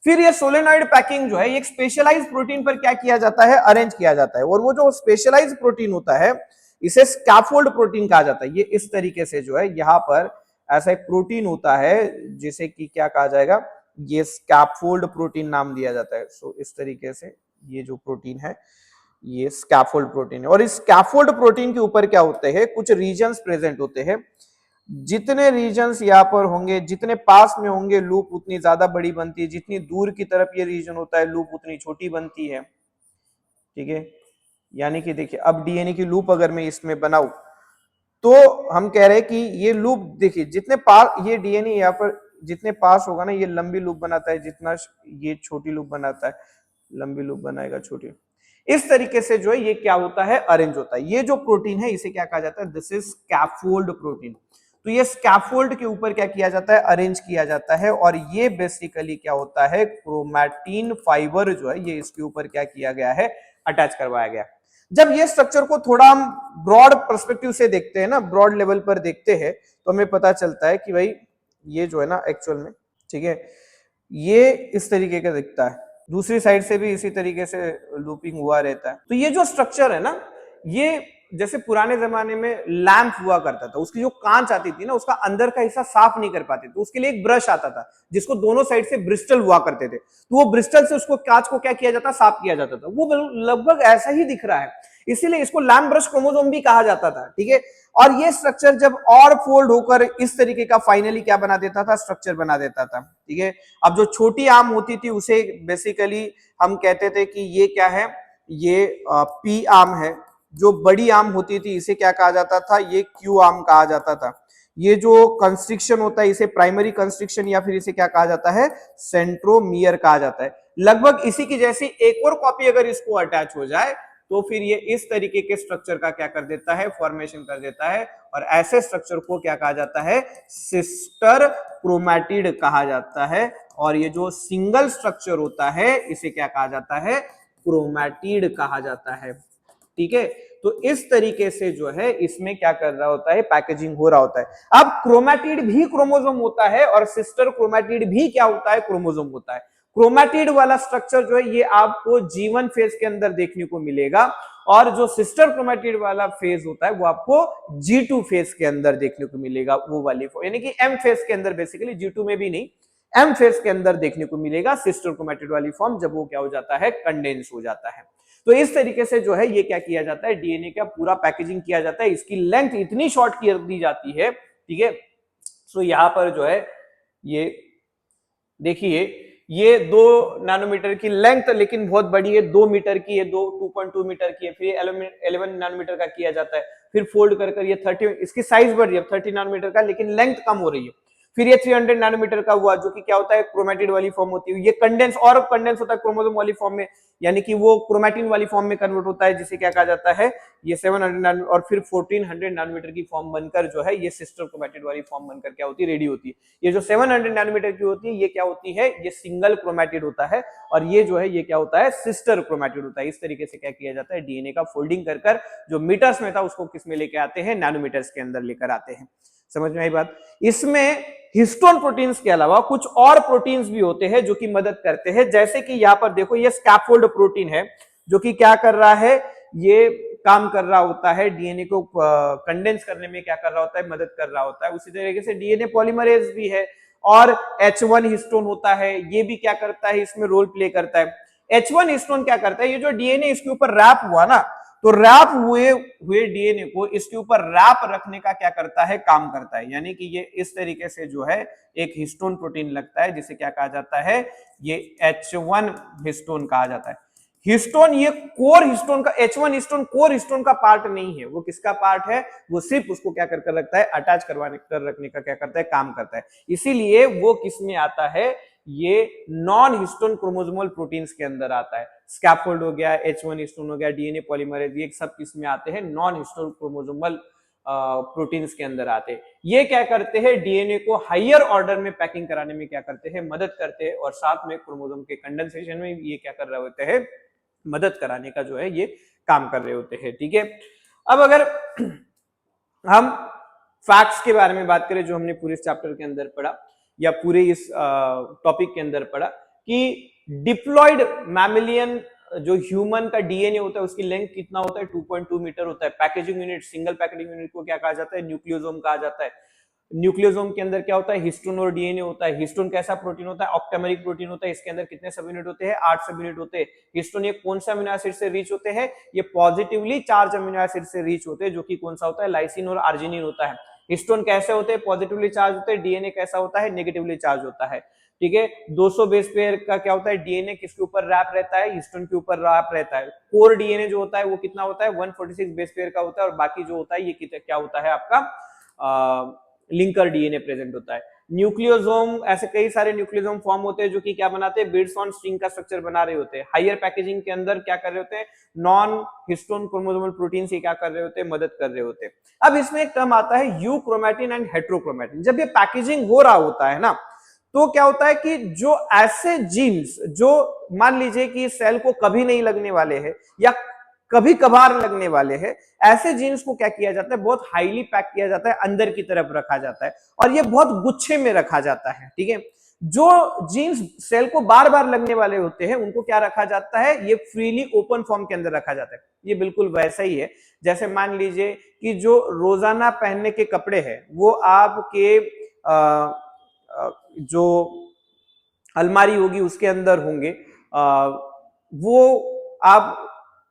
फिर ये सोलेनॉइड पैकिंग जो है एक स्पेशलाइज्ड प्रोटीन पर क्या किया जाता है, अरेंज किया जाता है। और वो जो स्पेशलाइज्ड प्रोटीन होता है इसे स्कैफोल्ड प्रोटीन कहा जाता है। ये इस तरीके से जो है यहाँ पर ऐसा एक प्रोटीन होता है जिसे कि क्या कहा जाएगा, ये स्कैफोल्ड प्रोटीन नाम दिया जाता है। सो इस तरीके से ये जो प्रोटीन है ये स्कैफोल्ड प्रोटीन है। और इस स्कैफोल्ड प्रोटीन के ऊपर क्या होते हैं, कुछ रीजन्स प्रेजेंट होते हैं। जितने रीजन्स यहाँ पर होंगे, जितने पास में होंगे लूप उतनी ज्यादा बड़ी बनती है, जितनी दूर की तरफ ये रीजन होता है लूप उतनी छोटी बनती है। ठीक है, यानी कि देखिए अब डीएनए की लूप अगर मैं इसमें बनाऊं तो हम कह रहे हैं कि ये लूप देखिए जितने पास ये डीएनए यहाँ पर जितने पास होगा ना ये लंबी लूप बनाता है, जितना ये छोटी लूप बनाता है लंबी लूप बनाएगा छोटी। इस तरीके से जो है ये क्या होता है, अरेंज होता है। ये जो प्रोटीन है इसे क्या कहा जाता है, दिस इज स्कैफोल्ड प्रोटीन। तो ये स्कैफोल्ड के ऊपर क्या किया जाता है, अरेंज किया जाता है। और ये बेसिकली क्या होता है, क्रोमैटिन फाइबर जो है ये इसके ऊपर क्या किया गया है, अटैच करवाया गया। जब ये स्ट्रक्चर को थोड़ा हम ब्रॉड पर्सपेक्टिव से देखते हैं ना, ब्रॉड लेवल पर देखते हैं, तो हमें पता चलता है कि भाई ये जो है ना एक्चुअल में, ठीक है, ये इस तरीके का दिखता है, दूसरी साइड से भी इसी तरीके से लूपिंग हुआ रहता है। तो ये जो स्ट्रक्चर है ना, ये जैसे पुराने जमाने में लैंप हुआ करता था, उसकी जो कांच आती थी ना, उसका अंदर का हिस्सा साफ नहीं कर पाते, तो उसके लिए एक ब्रश आता था जिसको दोनों साइड से ब्रिस्टल हुआ करते थे, तो वो ब्रिस्टल से उसको कांच को क्या किया जाता, साफ किया जाता था। वो लगभग ऐसा ही दिख रहा है, इसीलिए इसको लैंप ब्रश क्रोमोसोम भी कहा जाता था, ठीक है। और ये स्ट्रक्चर जब और फोल्ड होकर इस तरीके का फाइनली क्या बना देता था, स्ट्रक्चर बना देता था, ठीक है। अब जो छोटी आर्म होती थी उसे बेसिकली हम कहते थे कि ये क्या है, ये पी आर्म है। जो बड़ी आर्म होती थी इसे क्या कहा जाता था, ये क्यू आर्म कहा जाता था। ये जो कंस्ट्रिक्शन होता है इसे प्राइमरी कंस्ट्रिक्शन या फिर इसे क्या कहा जाता है, सेंट्रोमियर कहा जाता है। लगभग इसी की जैसी एक और कॉपी अगर इसको अटैच हो जाए तो फिर ये इस तरीके के स्ट्रक्चर का क्या कर देता है, फॉर्मेशन कर देता है, और ऐसे स्ट्रक्चर को क्या कहा जाता है, सिस्टर क्रोमैटिड कहा जाता है। और ये जो सिंगल स्ट्रक्चर होता है इसे क्या कहा जाता है, क्रोमैटिड कहा जाता है, ठीक है। तो इस तरीके से जो है इसमें क्या कर रहा होता है, पैकेजिंग हो रहा होता है। अब क्रोमैटिड भी क्रोमोसोम होता है और सिस्टर क्रोमैटिड भी क्या होता है, क्रोमोसोम होता है। क्रोमैटिड वाला स्ट्रक्चर जो है ये आपको G1 फेज के अंदर देखने को मिलेगा, और जो सिस्टर क्रोमैटिड वाला फेज होता है वो आपको G2 फेज के अंदर देखने को मिलेगा, वो वाली यानी कि M फेज के अंदर, बेसिकली G2 में भी नहीं, M फेज के अंदर देखने को मिलेगा सिस्टर क्रोमैटिड वाली फॉर्म, जब वो क्या हो जाता है, कंडेंस हो जाता है। तो इस तरीके से जो है ये क्या किया जाता है, डीएनए का पूरा पैकेजिंग किया जाता है। इसकी लेंथ इतनी शॉर्ट कर दी जाती है, ठीक है। सो यहां पर जो है ये देखिए, ये 2 नैनोमीटर की लेंथ लेकिन बहुत बड़ी है, 2 मीटर की है, 2.2 मीटर की है, फिर 11 नैनोमीटर का किया जाता है, फिर फोल्ड कर ये 30, इसकी साइज बढ़ रही है 30 नैनोमीटर का, लेकिन लेंथ कम हो रही है। फिर ये 300 नैनोमीटर का हुआ, जो कि क्या होता है, क्रोमैटिड वाली फॉर्म होती है। ये कंडेंस और कंडेंस होता है क्रोमोसोम वाली फॉर्म में, यानी कि वो क्रोमैटिन वाली फॉर्म में कन्वर्ट होता है, जिसे क्या कहा जाता है, ये 700 नैनोमीटर, और फिर 1400 नैनोमीटर की फॉर्म बनकर जो है ये सिस्टर क्रोमैटिड वाली फॉर्म बनकर क्या होती है, रेडी होती है। ये जो 700 नैनोमीटर की होती है ये क्या होती है, ये सिंगल क्रोमैटिड होता है, और ये जो है ये क्या होता है, सिस्टर क्रोमैटिड होता है। इस तरीके से क्या किया जाता है, डीएनए का फोल्डिंग कर जो मीटर्स में था उसको किस में लेके आते हैं, नैनोमीटर्स के अंदर लेकर आते हैं। समझ में आई बात। इसमें हिस्टोन प्रोटीन्स के अलावा कुछ और प्रोटीन्स भी होते हैं जो कि मदद करते हैं, जैसे कि यहां पर देखो ये स्कैफोल्ड प्रोटीन है, जो कि क्या कर रहा है, ये काम कर रहा होता है, डीएनए को कंडेंस करने में क्या कर रहा होता है, मदद कर रहा होता है। उसी तरीके से डीएनए पॉलीमरेज भी है, और H1 हिस्टोन होता है, ये भी क्या करता है, इसमें रोल प्ले करता है। H1 हिस्टोन क्या करता है, ये जो डीएनए इसके ऊपर रैप हुआ ना, तो रैप हुए डीएनए को इसके ऊपर रैप रखने का क्या करता है, काम करता है। यानी कि ये इस तरीके से जो है एक हिस्टोन प्रोटीन लगता है, जिसे क्या कहा जाता है, ये H1 हिस्टोन कहा जाता है। हिस्टोन ये कोर हिस्टोन का, H1 हिस्टोन कोर हिस्टोन का पार्ट नहीं है, वो किसका पार्ट है, वो सिर्फ उसको क्या कर रखता है, अटैच करवाने कर रखने का क्या करता है, काम करता है। इसीलिए वो किस में आता है, ये नॉन हिस्टोन क्रोमोसोमल प्रोटीन्स के अंदर आता है। स्कैफोल्ड हो गया, H1 हिस्टोन हो गया, डीएनए पॉलीमरेज, ये सब किस में आते हैं, नॉन हिस्टोन क्रोमोसोमल प्रोटीन्स के अंदर आते हैं। ये क्या करते हैं, डीएनए को हायर ऑर्डर में पैकिंग कराने में क्या करते हैं, मदद करते हैं, और साथ में क्रोमोसोम के कंडेंसेशन में ये क्या कर रहे होते हैं, मदद कराने का जो है ये काम कर रहे होते हैं, ठीक है। अब अगर हम फैक्ट्स के बारे में बात करें जो हमने पूरे चैप्टर के अंदर पढ़ा, या पूरे इस टॉपिक के अंदर पढ़ा, कि डिप्लॉयड मैमिलियन जो ह्यूमन का डीएनए होता है उसकी लेंथ कितना होता है, 2.2 मीटर होता है। Packaging unit, single packaging unit को क्या कहा जाता है, न्यूक्लियोसोम कहा जाता है। न्यूक्लियोसोम के अंदर क्या होता है, हिस्टोन और डीएनए होता है। हिस्टोन कैसा प्रोटीन होता है, ऑक्टेमेरिक प्रोटीन होता है। इसके अंदर कितने सब यूनिट होते हैं, 8 सब यूनिट होते हैं। हिस्टोन ये कौन सा अमीनो एसिड से रीच होते हैं, ये पॉजिटिवली चार्ज अमीनो एसिड से रीच होते हैं, जो कि कौन सा होता है, लाइसिन और आर्जिनिन होता है। हिस्टोन कैसे होते हैं, पॉजिटिवली चार्ज होते हैं। डीएनए कैसा होता है, नेगेटिवली चार्ज होता है, ठीक है। 200 बेस पेयर का क्या होता है, डीएनए किसके ऊपर रैप रहता है, हिस्टोन के ऊपर रैप रहता है। कोर डीएनए जो होता है वो कितना होता है, 146 बेस पेयर का होता है, और बाकी जो होता है ये क्या होता है आपका, लिंकर डीएनए प्रेजेंट होता है। न्यूक्लियोसोम, ऐसे कई सारे न्यूक्लियोसोम फॉर्म होते हैं जो कि क्या बनाते हैं, बिट्स ऑन स्ट्रिंग का स्ट्रक्चर बना रहे होते हैं। हायर पैकेजिंग के अंदर क्या कर रहे होते हैं, नॉन हिस्टोन क्रोमोसोमल प्रोटीन से क्या कर रहे होते हैं, मदद कर रहे होते हैं। अब इसमें एक टर्म आता है यूक्रोमैटिन एंड हेट्रोक्रोमैटिन। जब ये पैकेजिंग हो रहा होता है ना, तो क्या होता है कि जो ऐसे जीन्स जो मान लीजिए कि सेल को कभी नहीं लगने वाले हैं, या कभी कभार लगने वाले हैं, ऐसे जीन्स को क्या किया जाता है, बहुत हाईली पैक किया जाता है, अंदर की तरफ रखा जाता है और ये बहुत गुच्छे में रखा जाता है। ठीक है, जो जीन्स सेल को बार बार लगने वाले होते हैं उनको क्या रखा जाता है, ये फ्रीली ओपन फॉर्म के अंदर रखा जाता है। ये बिल्कुल वैसा ही है जैसे मान लीजिए कि जो रोजाना पहनने के कपड़े हैं वो आपके जो अलमारी होगी उसके अंदर होंगे, वो आप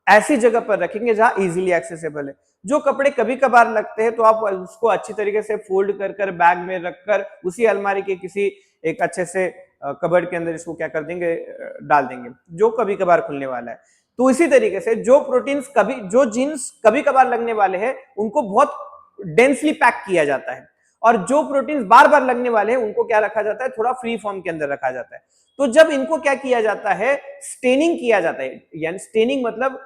ऐसी जगह पर रखेंगे जहां इजीली एक्सेसिबल है। जो कपड़े कभी कभार लगते हैं तो आप उसको अच्छी तरीके से फोल्ड कर कर बैग में रखकर उसी अलमारी के किसी एक अच्छे से कबर्ड के अंदर इसको क्या कर देंगे, डाल देंगे, जो कभी कभार खुलने वाला है। तो इसी तरीके से जो जीन्स कभी कभार लगने वाले हैं उनको बहुत डेंसली पैक किया जाता है और जो प्रोटीन्स बार बार लगने वाले हैं उनको क्या रखा जाता है, थोड़ा फ्री फॉर्म के अंदर रखा जाता है। तो जब इनको क्या किया जाता है, स्टेनिंग किया जाता है, यानी स्टेनिंग मतलब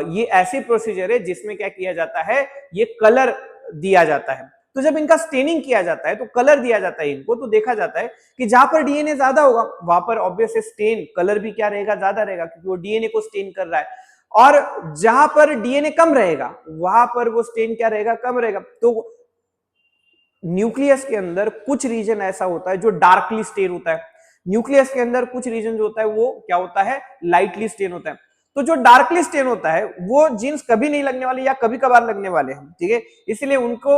ये ऐसी प्रोसीजर है जिसमें क्या किया जाता है, ये कलर दिया जाता है। तो जब इनका स्टेनिंग किया जाता है तो कलर दिया जाता है इनको, तो देखा जाता है कि जहां पर डीएनए ज्यादा होगा वहां पर ऑब्वियस स्टेन कलर भी क्या रहेगा, ज्यादा रहेगा, क्योंकि वो डीएनए को स्टेन कर रहा है। और जहां पर डीएनए कम रहेगा वहां पर वो स्टेन क्या रहेगा, कम रहेगा। तो न्यूक्लियस के अंदर कुछ रीजन ऐसा होता है जो डार्कली स्टेन होता है, न्यूक्लियस के अंदर कुछ रीजन जो होता है वो क्या होता है, लाइटली स्टेन होता है। तो जो डार्कली स्टेन होता है वो जीन्स कभी नहीं लगने वाले या कभी कभार लगने वाले हैं। ठीक है, इसलिए उनको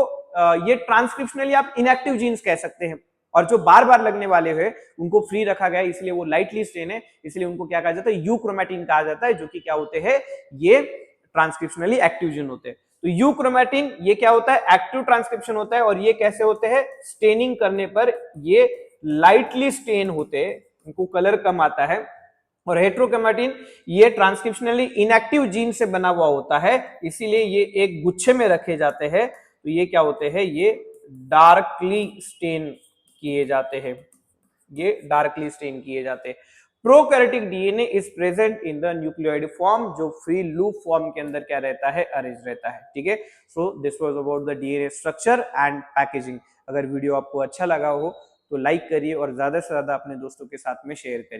ये ट्रांसक्रिप्शनली आप इनएक्टिव जीन्स कह सकते हैं। और जो बार बार लगने वाले हैं उनको फ्री रखा गया है, इसलिए वो लाइटली स्टेन है, इसलिए उनको क्या कहा जाता है, यूक्रोमैटिन कहा जाता है, जो कि क्या होते हैं, ये ट्रांसक्रिप्शनली एक्टिव जीन होते हैं। तो यूक्रोमैटिन ये क्या होता है, एक्टिव ट्रांसक्रिप्शन होता है। और ये कैसे होते हैं, स्टेनिंग करने पर ये लाइटली स्टेन होते हैं, इनको कलर कम आता है। और हेट्रोक्रोमैटिन ये ट्रांसक्रिप्शनली इनएक्टिव जीन से बना हुआ होता है, इसीलिए ये एक गुच्छे में रखे जाते हैं। तो ये क्या होते हैं, ये डार्कली स्टेन किए जाते हैं, ये डार्कली स्टेन किए जाते हैं। Prokaryotic DNA is present in the nucleoid form, जो फ्री लूप फॉर्म के अंदर क्या रहता है, अरेंज रहता है। ठीक है, so this was about the DNA structure and packaging. अगर वीडियो आपको अच्छा लगा हो तो लाइक करिए और ज्यादा से ज्यादा अपने दोस्तों के साथ में शेयर करिए।